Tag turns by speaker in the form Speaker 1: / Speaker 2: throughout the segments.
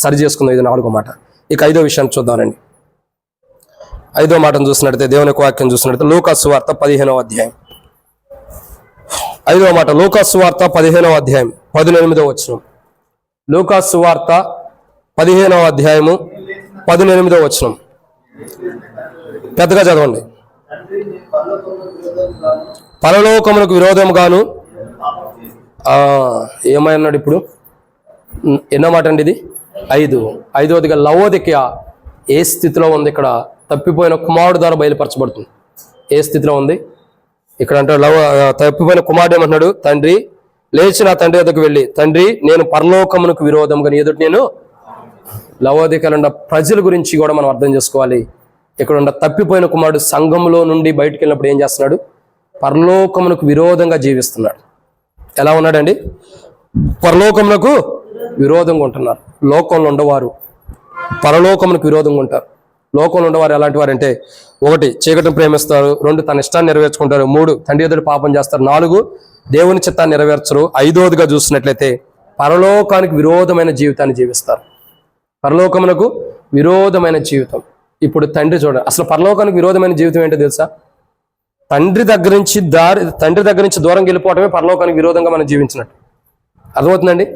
Speaker 1: సరి చేసుకుందాం. ఇది 4వ మాట. ఇక 5వ విషయాన్ని చూద్దామండి. 5వ మాటను చూసినట్లయితే, దేవుని యొక్క వాక్యం చూసినట్లయితే లూకాసు సువార్త 15వ అధ్యాయం. 5వ మాట లూకాసు సువార్త 15వ అధ్యాయం 18వ వచనం. లూకాసు సువార్త 15వ అధ్యాయము 18వ వచనం. పెద్దగా చదవండి. పరలోకమునకు విరోధముగాను ఏమన్నాడు ఇప్పుడు? ఎన్నో మాట అండి ఇది? 5వదిగా లవోదికయ ఏ స్థితిలో ఉంది? ఇక్కడ తప్పిపోయిన కుమారుడు ద్వారా బయలుపరచబడుతుంది. ఏ స్థితిలో ఉంది ఇక్కడ అంటే? తప్పిపోయిన కుమారుడు ఏమంటున్నాడు? తండ్రి లేచి నా తండ్రి వద్దకు వెళ్ళి, తండ్రి నేను పరలోకమునకు విరోధంగా నీ ఎదుటి నేను. లవోదికయ ప్రజల గురించి కూడా మనం అర్థం చేసుకోవాలి. ఇక్కడ ఉన్న తప్పిపోయిన కుమారుడు సంఘంలో నుండి బయటకు వెళ్ళినప్పుడు ఏం చేస్తున్నాడు? పరలోకమునకు విరోధంగా జీవిస్తున్నాడు. ఎలా ఉన్నాడండి? పరలోకమునకు విరోధంగా ఉంటున్నారు. లోకంలో ఉండవారు పరలోకమునకు విరోధంగా ఉంటారు. లోకంలో ఉండవారు ఎలాంటి వారంటే, 1 చీకటిని ప్రేమిస్తారు, 2 తన ఇష్టాన్ని నెరవేర్చుకుంటారు, 3 తండ్రి ఎదుటి పాపం చేస్తారు, 4 దేవుని చిత్తాన్ని నెరవేర్చరు, 5వదిగా చూసినట్లయితే పరలోకానికి విరోధమైన జీవితాన్ని జీవిస్తారు. పరలోకమునకు విరోధమైన జీవితం. ఇప్పుడు తండ్రి చూడండి, అసలు పరలోకానికి విరోధమైన జీవితం ఏంటో తెలుసా? తండ్రి దగ్గర నుంచి దూరం వెళ్ళిపోవటమే పరలోకానికి విరోధంగా మనం జీవించినట్టు. అర్థమవుతుందండి?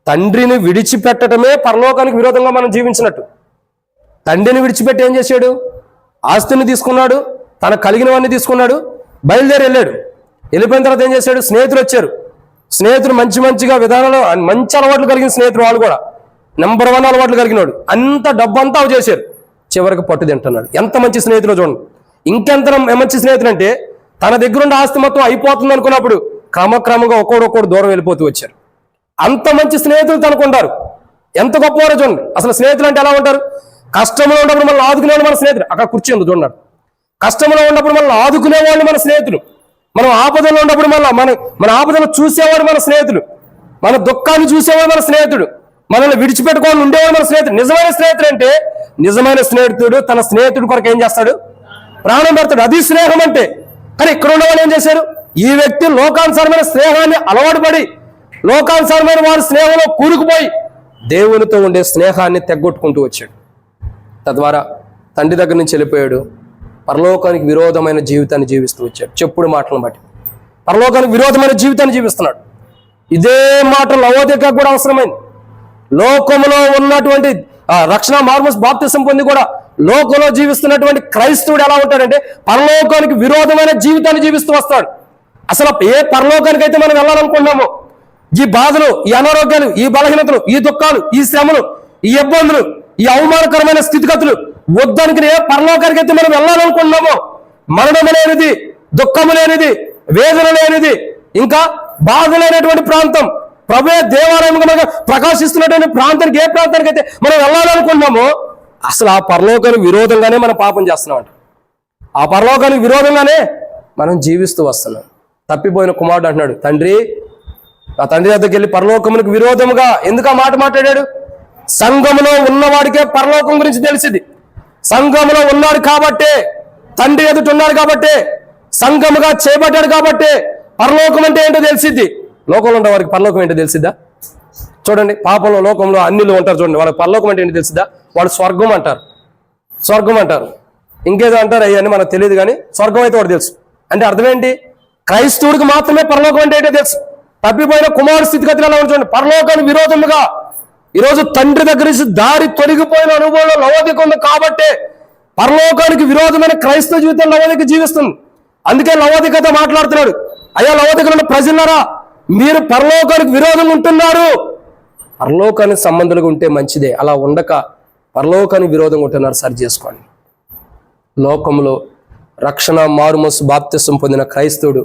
Speaker 1: తండ్రిని విడిచిపెట్టడమే పరలోకానికి విరోధంగా మనం జీవించినట్టు. తండ్రిని విడిచిపెట్టి ఏం చేశాడు? ఆస్తిని తీసుకున్నాడు, తన కలిగినవన్నీ తీసుకున్నాడు, బయలుదేరి వెళ్ళాడు. వెళ్ళిపోయిన తర్వాత ఏం చేశాడు? స్నేహితులు వచ్చారు. స్నేహితులు మంచిగా విధానంలో మంచి అలవాట్లు కలిగిన స్నేహితులు, వాళ్ళు కూడా నెంబర్ 1 అలవాట్లు కలిగినాడు. అంత డబ్బంతా అవి చేశారు. చివరికి పట్టు తింటున్నాడు. ఎంత మంచి స్నేహితులు చూడండి. ఇంకెంత మంచి స్నేహితులు అంటే, తన దగ్గర ఉన్న ఆస్తి మొత్తం అయిపోతుంది అనుకున్నప్పుడు క్రమక్రమంగా ఒక్కొక్కడు దూరం వెళ్ళిపోతూ వచ్చారు. అంత మంచి స్నేహితులు తనుకుంటారు. ఎంత గొప్పవారో చూడండి. అసలు స్నేహితులు అంటే ఎలా ఉంటారు? కష్టంలో ఉన్నప్పుడు మనల్ని ఆదుకునేవాళ్ళు మన స్నేహితులు. అక్కడ కుర్చీ ఉంది చూడండి. కష్టంలో ఉన్నప్పుడు మనల్ని ఆదుకునేవాళ్ళు మన స్నేహితులు. మనం ఆపదలో ఉన్నప్పుడు మన ఆపదలు చూసేవాడు మన స్నేహితులు. మన దుఃఖాన్ని చూసేవాడు మన స్నేహితుడు. మనల్ని విడిచిపెట్టుకోవాలి ఉండేవాడు మన స్నేహితుడు. నిజమైన స్నేహితుడు అంటే, నిజమైన స్నేహితుడు తన స్నేహితుడి కొరకు ఏం చేస్తాడు? ప్రాణం పెడతాడు. అది స్నేహం అంటే. కానీ ఇక్కడ ఉన్న వాళ్ళు ఏం చేశారు? ఈ వ్యక్తి లోకానుసారమైన స్నేహాన్ని అలవాటు పడి, లోకానుసారమైన వారి స్నేహంలో కూరుకుపోయి దేవునితో ఉండే స్నేహాన్ని తెగ్గొట్టుకుంటూ వచ్చాడు. తద్వారా తండ్రి దగ్గర నుంచి వెళ్ళిపోయాడు. పరలోకానికి విరోధమైన జీవితాన్ని జీవిస్తూ వచ్చాడు. చెప్పుడు మాటలను బట్టి పరలోకానికి విరోధమైన జీవితాన్ని జీవిస్తున్నాడు. ఇదే మాట లవోదికయకు కూడా అవసరమైంది. లోకంలో ఉన్నటువంటి రక్షణ మార్మస్ బాప్తిసం పొంది కూడా లోకంలో జీవిస్తున్నటువంటి క్రైస్తవుడు ఎలా ఉంటాడంటే, పరలోకానికి విరోధమైన జీవితాన్ని జీవిస్తూ వస్తాడు. అసలు ఏ పరలోకానికి అయితే మనం వెళ్ళాలనుకున్నామో, ఈ బాధలు, ఈ అనారోగ్యాలు, ఈ బలహీనతలు, ఈ దుఃఖాలు, ఈ శ్రమలు, ఈ ఇబ్బందులు, ఈ అవమానకరమైన స్థితిగతులు వద్దానికి ఏ పరలోకానికి అయితే మనం వెళ్ళాలనుకున్నామో, మరణము లేనిది, దుఃఖము లేనిది, వేదన లేనిది, ఇంకా బాధ లేనటువంటి ప్రాంతం, ప్రభువే దేవాలయంగా ప్రకాశిస్తున్నటువంటి ప్రాంతానికి, ఏ ప్రాంతానికి అయితే మనం వెళ్ళాలనుకున్నామో, అసలు ఆ పరలోకానికి విరోధంగానే మనం పాపం చేస్తున్నాం. ఆ పరలోకానికి విరోధంగానే మనం జీవిస్తూ వస్తున్నాం. తప్పిపోయిన కుమారుడు అంటున్నాడు, తండ్రి ఆ తండ్రి వద్దకు వెళ్ళి పరలోకమునికి విరోధముగా ఎందుకు ఆ మాట మాట్లాడాడు? సంఘములో ఉన్నవాడికే పరలోకం గురించి తెలిసింది. సంఘములో ఉన్నాడు కాబట్టే, తండ్రి ఎదుట ఉన్నాడు కాబట్టే, సంఘముగా చేపట్టాడు కాబట్టే పరలోకం అంటే ఏంటో తెలిసిద్ది. లోకంలో ఉన్న వారికి పరలోకం ఏంటో తెలిసిద్దా? చూడండి, పాపంలో లోకంలో అన్నిలు ఉంటారు చూడండి, వాళ్ళకి పరలోకం అంటే ఏంటో తెలిసిద్దా? వాళ్ళు స్వర్గం అంటారు, ఇంకేదో అంటారు, అయ్యని మనకు తెలియదు. కానీ స్వర్గం అయితే వాడు తెలుసు. అంటే అర్థం ఏంటి? క్రైస్తవుడికి మాత్రమే పరలోకం అంటే ఏంటో తెలుసు. తప్పిపోయిన కుమారు స్థితిగతులు ఎలా చూడండి. పరలోకానికి విరోధముగా ఈరోజు తండ్రి దగ్గర నుంచి దారి తొలగిపోయిన అనుభవంలో లవోదిక ఉంది కాబట్టే పరలోకానికి విరోధమైన క్రైస్తవ జీవితం లవోదిక జీవిస్తుంది. అందుకే లవోదికతో మాట్లాడుతున్నాడు, అయ్యా లవోదికలో ప్రజలారా, మీరు పరలోకానికి విరోధంగా ఉంటున్నారు. పరలోకానికి సంబంధాలుగా ఉంటే మంచిదే, అలా ఉండక పరలోకానికి విరోధంగా ఉంటున్నారు. సరి చేసుకోండి. లోకంలో రక్షణ మారుమనసు బాప్తిసం పొందిన క్రైస్తవుడు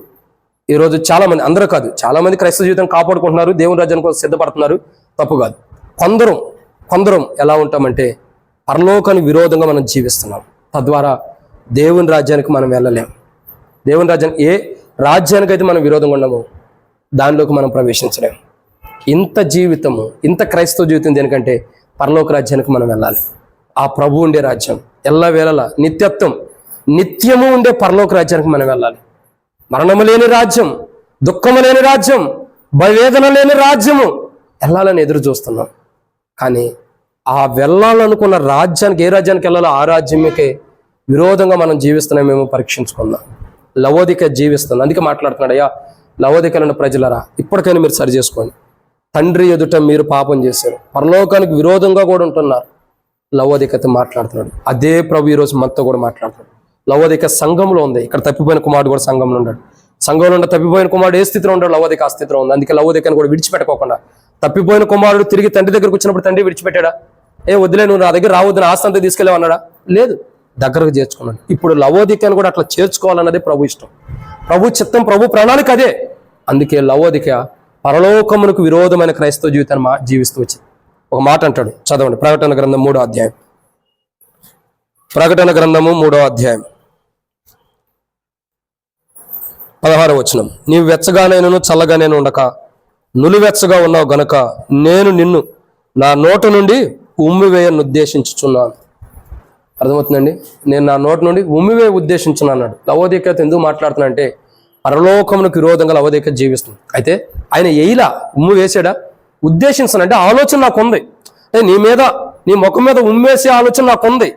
Speaker 1: ఈరోజు చాలామంది, అందరూ కాదు, చాలామంది క్రైస్తవ జీవితం కాపాడుకుంటున్నారు, దేవుని రాజ్యానికి కోసం సిద్ధపడుతున్నారు, తప్పు కాదు. కొందరం ఎలా ఉంటామంటే పరలోకానికి విరోధంగా మనం జీవిస్తున్నాం. తద్వారా దేవుని రాజ్యానికి మనం వెళ్ళలేం. దేవుని రాజ్యానికి, ఏ రాజ్యానికైతే మనం విరోధంగా ఉన్నామో దానిలోకి మనం ప్రవేశించలేం. ఇంత జీవితము, ఇంత క్రైస్తవ జీవితం దేనికంటే పరలోక రాజ్యానికి మనం వెళ్ళాలి. ఆ ప్రభు ఉండే రాజ్యం, ఎల్లవేళలా నిత్యము ఉండే పరలోక రాజ్యానికి మనం వెళ్ళాలి. మరణము లేని రాజ్యం, దుఃఖము లేని రాజ్యం, వేదన లేని రాజ్యము వెళ్ళాలని ఎదురు చూస్తున్నాం. కానీ ఆ వెళ్ళాలనుకున్న రాజ్యానికి, ఏ రాజ్యానికి వెళ్ళాలో ఆ రాజ్యంకే విరోధంగా మనం జీవిస్తున్నామేమో పరీక్షించుకుందాం. లవోదిక జీవిస్తుంది, అందుకే మాట్లాడుతున్నాడు, అయ్యా లవోదికలను ప్రజలరా ఇప్పటికైనా మీరు సరి చేసుకోండి. తండ్రి ఎదుట మీరు పాపం చేశారు, పరలోకానికి విరోధంగా కూడా ఉంటున్నారు. లవోదికతో మాట్లాడుతున్నాడు. అదే ప్రభు ఈరోజు మనతో కూడా మాట్లాడుతున్నాడు. లవోదిక సంఘంలో ఉంది. ఇక్కడ తప్పిపోయిన కుమారుడు కూడా సంఘంలో ఉన్నాడు. సంఘంలో ఉన్న తప్పిపోయిన కుమారుడు ఏ స్థితిలో ఉన్నాడు? లవోదిక ఆ స్థితిలో ఉంది. అందుకే లవోదికను కూడా విడిచిపెట్టుకోకుండా, తప్పిపోయిన కుమారుడు తిరిగి తండ్రి దగ్గరకు వచ్చినప్పుడు తండ్రి విడిచిపెట్టాడా? వదిలే, నువ్వు నా దగ్గర రావద్దు, ఆస్తి అంతా తీసుకెళ్ళావు అన్నాడా? లేదు, దగ్గరకు చేర్చుకున్నాడు. ఇప్పుడు లవోదికను కూడా అట్లా చేర్చుకోవాలన్నదే ప్రభు ఇష్టం, ప్రభు చిత్తం, ప్రభు ప్రణాళిక అదే. అందుకే లవోదిక పరలోకమునకు విరోధమైన క్రైస్తవ జీవితాన్ని జీవిస్తూ వచ్చింది. ఒక మాట అంటాడు, చదవండి. ప్రకటన గ్రంథం 3వ అధ్యాయం. ప్రకటన గ్రంథము 3వ అధ్యాయం 16వ వచనం. నీవు వెచ్చగానేను చల్లగానేను ఉండక నులివెచ్చగా ఉన్నావు గనుక నేను నిన్ను నా నోట నుండి ఉమ్మివేయను ఉద్దేశించుచున్నాను. అర్థమవుతుందండి? నేను నా నోటి నుండి ఉమ్మివేయ ఉద్దేశించున్నాను అన్నాడు. లవోదికతో ఎందుకు మాట్లాడుతున్నా అంటే పరలోకమునకు విరోధంగా లవోదిక జీవిస్తుంది. అయితే ఆయన ఎయిలా ఉమ్ము వేసాడా? ఉద్దేశించానంటే ఆలోచన నాకు ఉంది, నీ మీద, నీ ముఖం మీద ఉమ్మేసే ఆలోచన నాకు ఉంది,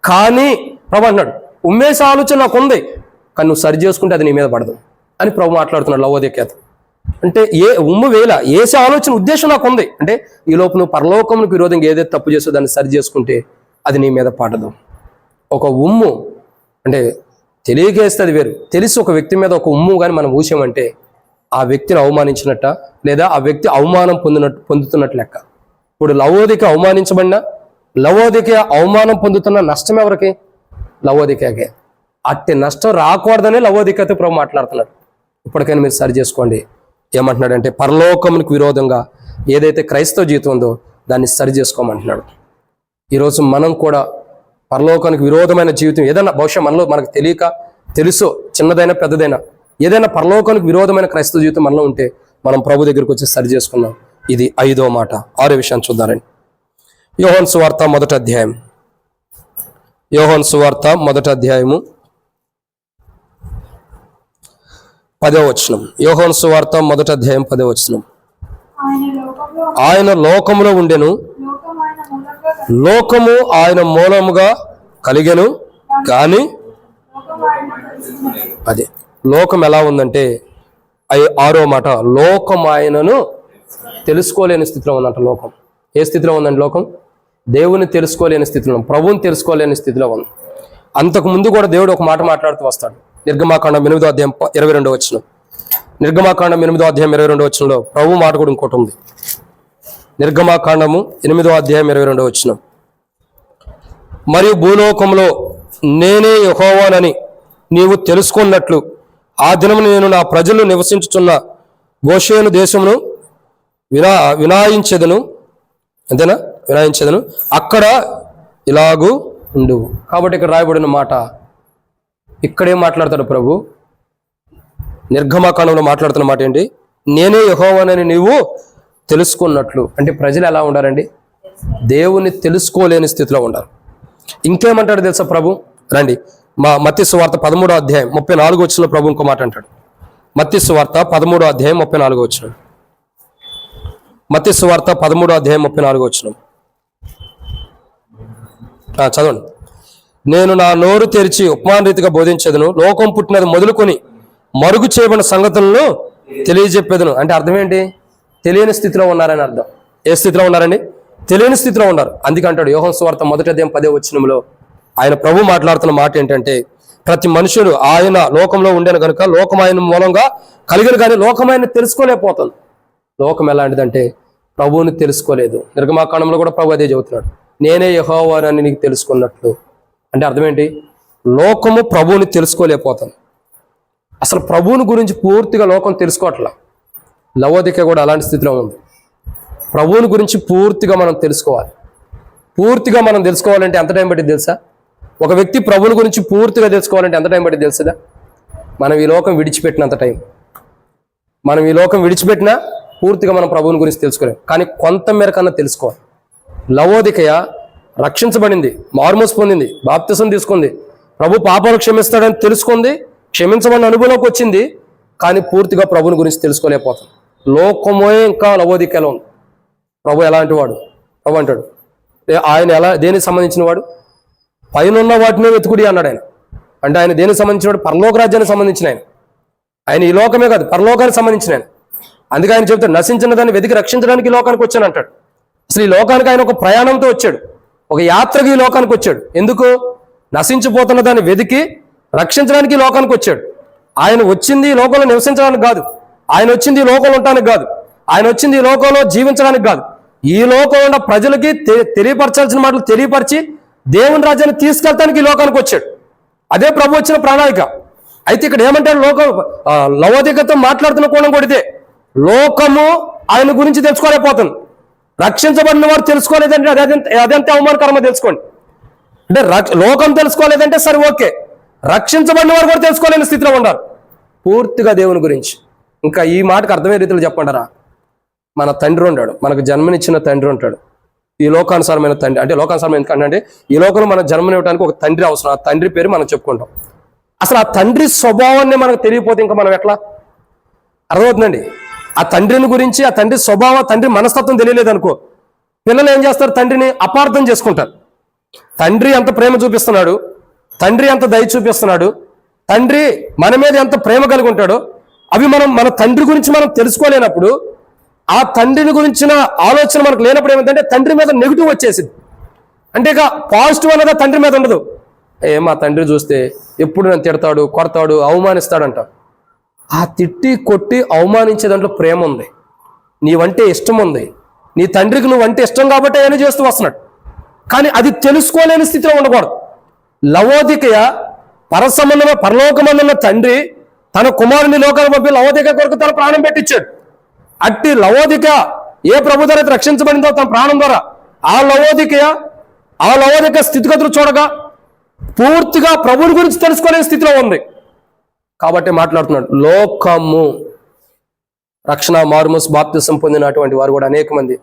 Speaker 1: కానీ ప్రభు అంటున్నాడు ఉమ్మేసే ఆలోచన నాకు ఉంది, కానీ నువ్వు సరి చేసుకుంటే అది నీ మీద పడదు అని ప్రభు మాట్లాడుతున్నాడు లవోదికతో. అంటే ఉమ్ము వేల వేసే ఆలోచన, ఉద్దేశం నాకు ఉంది, అంటే ఈ లోపు నువ్వు పరలోకమునకు విరోధంగా ఏదైతే తప్పు చేసో దాన్ని సరి చేసుకుంటే అది నీ మీద పడదు. ఒక ఉమ్ము అంటే తెలియకేస్తే అది వేరు, తెలిసి ఒక వ్యక్తి మీద ఒక ఉమ్ము కానీ మనం ఊసామంటే ఆ వ్యక్తిని అవమానించినట్ట, లేదా ఆ వ్యక్తి అవమానం పొందుతున్నట్టు లెక్క. ఇప్పుడు లవోదిక అవమానించబడినా, లవోదిక అవమానం పొందుతున్న నష్టం ఎవరికి? లవోదికకే. అట్టి నష్టం రాకూడదనే లవోదికతో ప్రభు మాట్లాడుతున్నాడు. ఇప్పటికైనా మీరు సరి చేసుకోండి. ఏమంటున్నాడంటే పరలోకమునికి విరోధంగా ఏదైతే క్రైస్తవ జీవితం ఉందో దాన్ని సరి చేసుకోమంటున్నాడు. ఈరోజు మనం కూడా పరలోకానికి విరోధమైన జీవితం ఏదైనా, బహుశా మనలో మనకు తెలియక, తెలుసో, చిన్నదైనా పెద్దదైనా, ఏదైనా పరలోకానికి విరోధమైన క్రైస్తవ జీవితం మనలో ఉంటే మనం ప్రభు దగ్గరికి వచ్చి సరి చేసుకున్నాం. ఇది 5వ మాట. 6వ విషయాన్ని చూద్దారండి. యోహాను సువార్త 1వ అధ్యాయం. యోహాను సువార్త 1వ అధ్యాయము 10వ వచనం. యోహాను సువార్త 1వ అధ్యాయం 10వ వచనం. ఆయన లోకములో ఉండెను, లోకము ఆయన మూలముగా కలిగెను, కానీ అదే లోకం ఎలా ఉందంటే 6వ మాట, లోకం ఆయనను తెలుసుకోలేని స్థితిలో ఉందంట. లోకం ఏ స్థితిలో ఉందండి? లోకం దేవుని తెలుసుకోలేని స్థితిలో, ప్రభువుని తెలుసుకోలేని స్థితిలో ఉంది. అంతకు ముందు కూడా దేవుడు ఒక మాట మాట్లాడుతూ వస్తాడు. నిర్గమాకాండం 8వ అధ్యాయం 22వ వచనం. నిర్గమాకాండం 8వ అధ్యాయం 22వ వచనంలో ప్రభు మాట కూడా ఇంకోటి ఉంది. నిర్గమాకాండము 8వ అధ్యాయం 22వ వచనం. మరియు భూలోకంలో నేనే యెహోవానని నీవు తెలుసుకున్నట్లు ఆ దినమున నేను నా ప్రజలు నివసించుచున్న గోషేను దేశమును వినాయించెదను. అంతేనా? వినాయించెదను, అక్కడ ఇలాగూ ఉండు. కాబట్టి ఇక్కడ రాయబడిన మాట, ఇక్కడేం మాట్లాడతాడు ప్రభు? నిర్గమాకాండంలో మాట్లాడుతున్న మాట ఏంటి? నేనే యెహోవానని నీవు తెలుసుకున్నట్లు. అంటే ప్రజలు ఎలా ఉండారండి? దేవుని తెలుసుకోలేని స్థితిలో ఉండాలి. ఇంకేమంటాడు తెలుసా ప్రభు? రండి, మత్తయి సువార్త 13వ అధ్యాయం 34వ వచనంలో ప్రభు ఇంకో మాట అంటాడు. మత్తయి సువార్త 13వ అధ్యాయం 34వ వచనం. మత్తయి సువార్త 13వ అధ్యాయం 34వ వచనం చదవండి. నేను నా నోరు తెరిచి ఉపమాన రీతిగా బోధించేదను, లోకం పుట్టినది మొదలుకొని మరుగు చేయబడిన సంగతులను తెలియజెప్పేదను. అంటే అర్థం ఏంటి? తెలియని స్థితిలో ఉన్నారని అర్థం. ఏ స్థితిలో ఉన్నారండి? తెలియని స్థితిలో ఉన్నారు. అందుకే అంటాడు యోహాను సువార్త 1వ అధ్యాయం 10వ వచనంలో ఆయన ప్రభు మాట్లాడుతున్న మాట ఏంటంటే, ప్రతి మనుషుడు ఆయన లోకంలో ఉండేను కనుక లోకం ఆయన మూలంగా కలిగిన, కానీ లోకం ఆయన తెలుసుకోలేకపోతుంది. లోకం ఎలాంటిదంటే ప్రభువుని తెలుసుకోలేదు. నిర్గమాకాండంలో కూడా ప్రభు అదే చెబుతున్నాడు, నేనే యెహోవానని నీకు తెలుసుకున్నట్లు. అంటే అర్థం ఏంటి? లోకము ప్రభువుని తెలుసుకోలేకపోతుంది. అసలు ప్రభువుని గురించి పూర్తిగా లోకం తెలుసుకోవట్లా. లవోదిక కూడా అలాంటి స్థితిలో ఉంది. ప్రభువుని గురించి పూర్తిగా మనం తెలుసుకోవాలి. పూర్తిగా మనం తెలుసుకోవాలంటే ఎంత టైం పట్టింది తెలుసా? ఒక వ్యక్తి ప్రభువుని గురించి పూర్తిగా తెలుసుకోవాలంటే ఎంత టైం పట్టింది తెలుసుదా? మనం ఈ లోకం విడిచిపెట్టినంత టైం. మనం ఈ లోకం విడిచిపెట్టినా పూర్తిగా మనం ప్రభువుని గురించి తెలుసుకోలేం, కానీ కొంత మేరకన్నా తెలుసుకోవాలి. లవోదికయ రక్షించబడింది, మారుమోసు పొందింది, బాప్తిసం తీసుకుంది, ప్రభు పాపాలు క్షమిస్తాడని తెలుసుకుంది, క్షమించమని అనుభవంలోకి వచ్చింది, కానీ పూర్తిగా ప్రభువుని గురించి తెలుసుకోలేకపోతుంది. లోకమే ఇంకా లవోదికలో ఉంది. ప్రభు ఎలాంటి వాడు? ప్రభు అంటాడు, ఆయన దేనికి సంబంధించిన వాడు? పైన ఉన్న వాటిని వెతుకుడి అన్నాడు ఆయన. అంటే ఆయన దేనికి సంబంధించిన వాడు? పరలోక రాజ్యానికి సంబంధించిన ఆయన ఈ లోకమే కాదు, పరలోకానికి సంబంధించిన ఆయన. అందుకే ఆయన చెప్తాడు, నశించిన దాన్ని వెతికి రక్షించడానికి ఈ లోకానికి వచ్చాను అంటాడు. అసలు ఈ లోకానికి ఆయన ఒక ప్రయాణంతో వచ్చాడు, ఒక యాత్రకి ఈ లోకానికి వచ్చాడు. ఎందుకు? నశించిపోతున్న దాన్ని వెతికి రక్షించడానికి ఈ లోకానికి వచ్చాడు. ఆయన వచ్చింది ఈ లోకంలో నివసించడానికి కాదు, ఆయన వచ్చింది ఈ లోకంలో ఉండటానికి కాదు, ఆయన వచ్చింది ఈ లోకంలో జీవించడానికి కాదు. ఈ లోకంలో ఉన్న ప్రజలకి తెలియపరచాల్సిన మాటలు తెలియపరిచి దేవుని రాజ్యాన్ని తీసుకెళ్తానికి ఈ లోకానికి వచ్చాడు. అదే ప్రభు వచ్చిన ప్రణాళిక. అయితే ఇక్కడ ఏమంటాడు? లవోదికతో మాట్లాడుతున్న కోణం కొడితే లోకము ఆయన గురించి తెలుసుకోలేకపోతుంది. రక్షించబడిన వారు తెలుసుకోలేదంటే అదంతే అవమానకరమో తెలుసుకోండి. అంటే లోకం తెలుసుకోలేదంటే సరే ఓకే, రక్షించబడిన వారు కూడా తెలుసుకోలేని స్థితిలో ఉన్నారు పూర్తిగా దేవుని గురించి. ఇంకా ఈ మాటకు అర్థమయ్యే రీతిలో చెప్పంటారా? మన తండ్రి ఉంటాడు, మనకు జన్మనిచ్చిన తండ్రి ఉంటాడు, ఈ లోకానుసారమైన తండ్రి. అంటే లోకానుసారమైన ఎందుకంటే ఈ లోకంలో మన జన్మనివ్వడానికి ఒక తండ్రి అవసరం. ఆ తండ్రి పేరు మనం చెప్పుకుంటాం. అసలు ఆ తండ్రి స్వభావాన్ని మనకు తెలియకపోతే ఇంకా మనం ఎట్లా? అర్థమవుతుందండి? ఆ తండ్రిని గురించి, ఆ తండ్రి స్వభావం, తండ్రి మనస్తత్వం తెలియలేదు అనుకో, పిల్లలు ఏం చేస్తారు? తండ్రిని అపార్థం చేసుకుంటారు. తండ్రి ఎంత ప్రేమ చూపిస్తున్నాడు, తండ్రి ఎంత దయ చూపిస్తున్నాడు, తండ్రి మన మీద ఎంత ప్రేమ కలిగి ఉంటాడో అవి మన తండ్రి గురించి మనం తెలుసుకోలేనప్పుడు, ఆ తండ్రిని గురించిన ఆలోచన మనకు లేనప్పుడు ఏమిటంటే తండ్రి మీద నెగిటివ్ వచ్చేసింది. అంటే ఇక పాజిటివ్ అన్నది తండ్రి మీద ఉండదు. మా తండ్రి చూస్తే ఎప్పుడు నన్ను తిడతాడు, కొడతాడు, అవమానిస్తాడంట. ఆ తిట్టి కొట్టి అవమానించే దాంట్లో ప్రేమ ఉంది, నీవంటే ఇష్టం ఉంది, నీ తండ్రికి నువ్వంటే ఇష్టం కాబట్టి ఏమైనా చేస్తూ వస్తున్నాడు. కానీ అది తెలుసుకోలేని స్థితిలో ఉండకూడదు. లవోదికయ పరలోకమందున్న తండ్రి తన కుమారుని లోకానికి పంపి లవోదిక కొరకు తన ప్రాణం పెట్టించాడు. అట్టి లవోదిక ఏ ప్రభు ద్వారా రక్షించబడిందో తన ప్రాణం ద్వారా, ఆ లవోదిక స్థితిగతులు చూడగా పూర్తిగా ప్రభుని గురించి తెలుసుకోలేని స్థితిలో ఉంది. కాబట్టి మాట్లాడుతున్నాడు. లోకము రక్షణ మారుమూసు బాప్తిసం పొందినటువంటి వారు కూడా అనేక మంది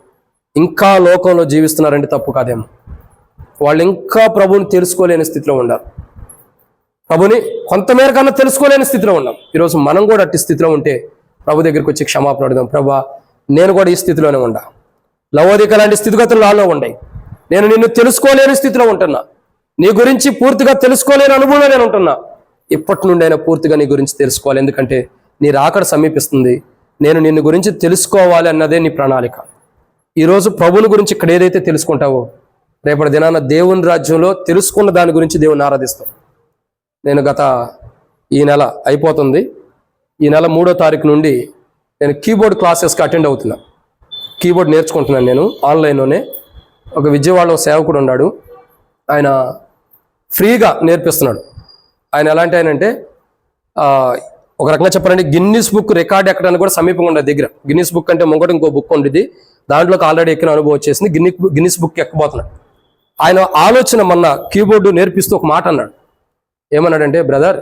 Speaker 1: ఇంకా లోకంలో జీవిస్తున్నారంటే తప్పు కాదేమో. వాళ్ళు ఇంకా ప్రభుని తెలుసుకోలేని స్థితిలో ఉన్నారు. ప్రభుని కొంతమేర కన్నా తెలుసుకోలేని స్థితిలో ఉన్నాం. ఈరోజు మనం కూడా అట్టి స్థితిలో ఉంటే ప్రభు దగ్గరికి వచ్చి క్షమాపణ అడుగుదాం. ప్రభా, నేను కూడా ఈ స్థితిలోనే ఉండా, లవోదిక లాంటి స్థితిగతులు నాలో ఉన్నాయి, నేను నిన్ను తెలుసుకోలేని స్థితిలో ఉంటున్నా, నీ గురించి పూర్తిగా తెలుసుకోలేని అనుభవంలో నేను ఉంటున్నా. ఇప్పటి నుండి అయినా పూర్తిగా నీ గురించి తెలుసుకోవాలి, ఎందుకంటే నీ రాకడ సమీపిస్తుంది. నేను నిన్ను గురించి తెలుసుకోవాలి అన్నదే నీ ప్రణాళిక. ఈరోజు ప్రభుని గురించి ఇక్కడ ఏదైతే తెలుసుకుంటావో రేపటి దినాన దేవుని రాజ్యంలో తెలుసుకున్న దాని గురించి దేవుని ఆరాధిస్తాం. నేను ఈ నెల అయిపోతుంది, ఈ నెల 3వ తారీఖు నుండి నేను కీబోర్డ్ క్లాసెస్కి అటెండ్ అవుతున్నా. కీబోర్డ్ నేర్చుకుంటున్నాను నేను ఆన్లైన్లోనే. ఒక విజయవాడలో సేవకుడు ఉన్నాడు, ఆయన ఫ్రీగా నేర్పిస్తున్నాడు. ఆయన ఎలాంటి ఆయన అంటే ఒక రకంగా చెప్పాలంటే గిన్నీస్ బుక్ రికార్డ్ ఎక్కడానికి కూడా సమీపంగా ఉండదు దగ్గర. గిన్నీస్ బుక్ అంటే ముంగట ఇంకో బుక్ ఉండేది, దాంట్లోకి ఆల్రెడీ ఎక్కిన అనుభవం వచ్చేసింది. గిన్నీస్ బుక్ ఎక్కబోతున్నాడు. ఆయన ఆలోచన మొన్న కీబోర్డు నేర్పిస్తూ ఒక మాట అన్నాడు. ఏమన్నాడంటే, బ్రదర్,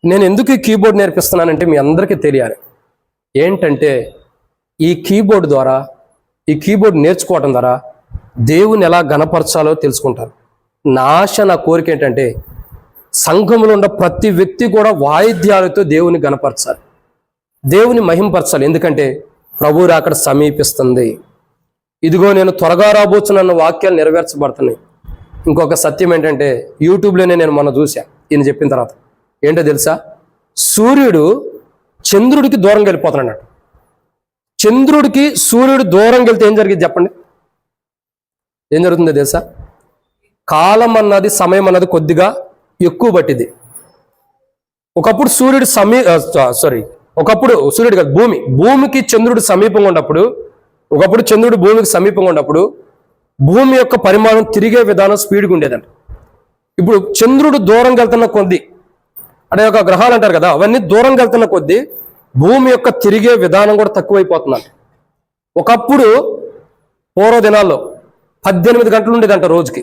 Speaker 1: నేను ఎందుకు ఈ కీబోర్డ్ నేర్పిస్తున్నానంటే మీ అందరికీ తెలియాలి. ఏంటంటే ఈ కీబోర్డ్ ద్వారా, ఈ కీబోర్డ్ నేర్చుకోవడం ద్వారా దేవుని ఎలా గణపరచాలో తెలుసుకుంటారు. నా ఆశ, నా కోరిక ఏంటంటే సంఘంలో ఉన్న ప్రతి వ్యక్తి కూడా వాయిద్యాలతో దేవుని గణపరచాలి, దేవుని మహింపరచాలి. ఎందుకంటే ప్రభు రాకడ సమీపిస్తుంది. ఇదిగో నేను త్వరగా రాబోచున్న వాక్యాలు నెరవేర్చబడుతున్నాయి. ఇంకొక సత్యం ఏంటంటే యూట్యూబ్లోనే నేను మొన్న చూసా ఈయన చెప్పిన తర్వాత. ఏంటో తెలుసా? సూర్యుడు చంద్రుడికి దూరంగా వెళ్ళిపోతున్నాడు. చంద్రుడికి సూర్యుడు దూరంగా వెళ్తే ఏం జరిగింది చెప్పండి? ఏం జరుగుతుందో తెలుసా? కాలం అన్నది, సమయం అన్నది కొద్దిగా ఎక్కువ పట్టింది. ఒకప్పుడు సూర్యుడు ఒకప్పుడు సూర్యుడు కాదు, భూమికి చంద్రుడు సమీపంగా ఉన్నప్పుడు, ఒకప్పుడు చంద్రుడు భూమికి సమీపంగా ఉన్నప్పుడు భూమి యొక్క పరిమాణం తిరిగే విధానం స్పీడ్గా ఉండేదంట. ఇప్పుడు చంద్రుడు దూరంగా వెళ్తున్న కొద్దీ, అంటే ఒక గ్రహాలు అంటారు కదా, అవన్నీ దూరంగా వెళ్తున్న కొద్దీ భూమి యొక్క తిరిగే విధానం కూడా తక్కువైపోతుందంట. ఒకప్పుడు పూర్వ దినాల్లో 18 గంటలు ఉండేదంట రోజుకి.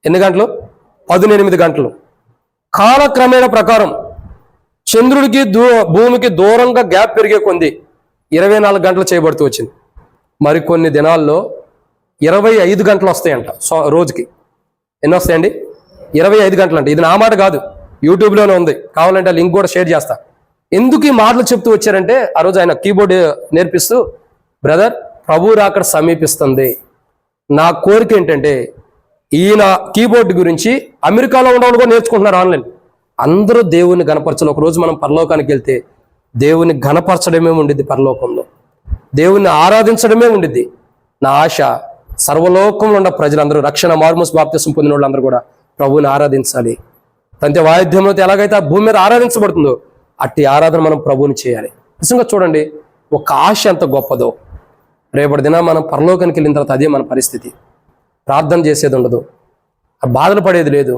Speaker 1: ఎన్ని గంటలు? 18 గంటలు. కాలక్రమేణ ప్రకారం చంద్రుడికి భూమికి దూరంగా గ్యాప్ పెరిగే కొంది 24 గంటలు చేయబడుతూ వచ్చింది. మరికొన్ని దినాల్లో 25 గంటలు వస్తాయంట రోజుకి. ఎన్ని వస్తాయండి? 25 గంటలు అంటే. ఇది నా మాట కాదు, యూట్యూబ్లోనే ఉంది, కావాలంటే లింక్ కూడా షేర్ చేస్తా. ఎందుకు ఈ మాటలు చెప్తూ వచ్చారంటే, ఆ రోజు ఆయన కీబోర్డ్ నేర్పిస్తూ, బ్రదర్, ప్రభు రాకడ సమీపిస్తుంది, నా కోరిక ఏంటంటే ఈయన కీబోర్డ్ గురించి అమెరికాలో ఉన్న వాళ్ళు కూడా నేర్చుకుంటున్నారు ఆన్లైన్. అందరూ దేవుని గణపరచాలి. ఒకరోజు మనం పరలోకానికి వెళ్తే దేవుని గణపరచడమే ఉండిద్ది, పరలోకంలో దేవుని ఆరాధించడమే ఉండిద్ది. నా ఆశ సర్వలోకంలో ఉన్న ప్రజలందరూ, రక్షణ మార్మోస్ బాప్తిసం పొందిన వాళ్ళందరూ కూడా ప్రభువుని ఆరాధించాలి. తంతే వాయిద్యంలో ఎలాగైతే ఆ భూమి మీద ఆరాధించబడుతుందో అట్టి ఆరాధన మనం ప్రభువుని చేయాలి. నిజంగా చూడండి, ఒక ఆశ ఎంత గొప్పదో. రేపటి దిన మనం పరలోకానికి వెళ్ళిన తర్వాత అదే మన పరిస్థితి. ప్రార్థన చేసేది ఉండదు, బాధలు పడేది లేదు,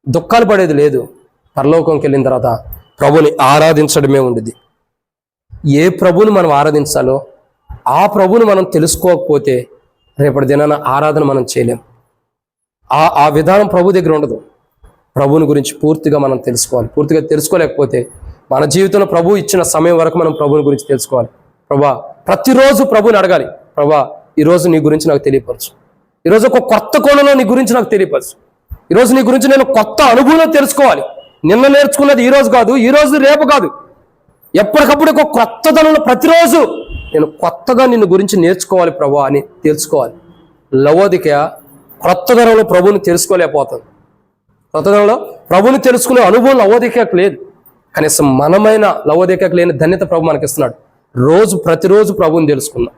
Speaker 1: దుఃఖాలు పడేది లేదు. పరలోకంకి వెళ్ళిన తర్వాత ప్రభుని ఆరాధించడమే ఉండేది. ఏ ప్రభుని మనం ఆరాధించాలో ఆ ప్రభుని మనం తెలుసుకోకపోతే రేపటి దినాన ఆరాధన మనం చేయలేం. ఆ విధానం ప్రభు దగ్గర ఉండదు. ప్రభుని గురించి పూర్తిగా మనం తెలుసుకోవాలి. పూర్తిగా తెలుసుకోలేకపోతే మన జీవితంలో ప్రభు ఇచ్చిన సమయం వరకు మనం ప్రభుని గురించి తెలుసుకోవాలి. ప్రభా, ప్రతిరోజు ప్రభుని అడగాలి, ప్రభా ఈరోజు నీ గురించి నాకు తెలియపరచు, ఈరోజు ఒక కొత్త కోణంలో నీ గురించి నాకు తెలియపరచు, ఈరోజు నీ గురించి నేను కొత్త అనుభవం తెలుసుకోవాలి. నిన్న నేర్చుకున్నది ఈరోజు కాదు, ఈరోజు రేపు కాదు, ఎప్పటికప్పుడు ఒక కొత్తదనంలో ప్రతిరోజు నేను కొత్తగా నిన్ను గురించి నేర్చుకోవాలి ప్రభా అని తెలుసుకోవాలి. లవోదికయ కొత్తదనంలో ప్రభుని తెలుసుకోలేకపోతుంది. కొత్తదనంలో ప్రభుని తెలుసుకునే అనుభవం లవోదికయకు లేదు. కనీసం మనమైన లవోదికయకు లేని ధన్యత ప్రభు మనకిస్తున్నాడు. ప్రతిరోజు ప్రభుని తెలుసుకున్నాం.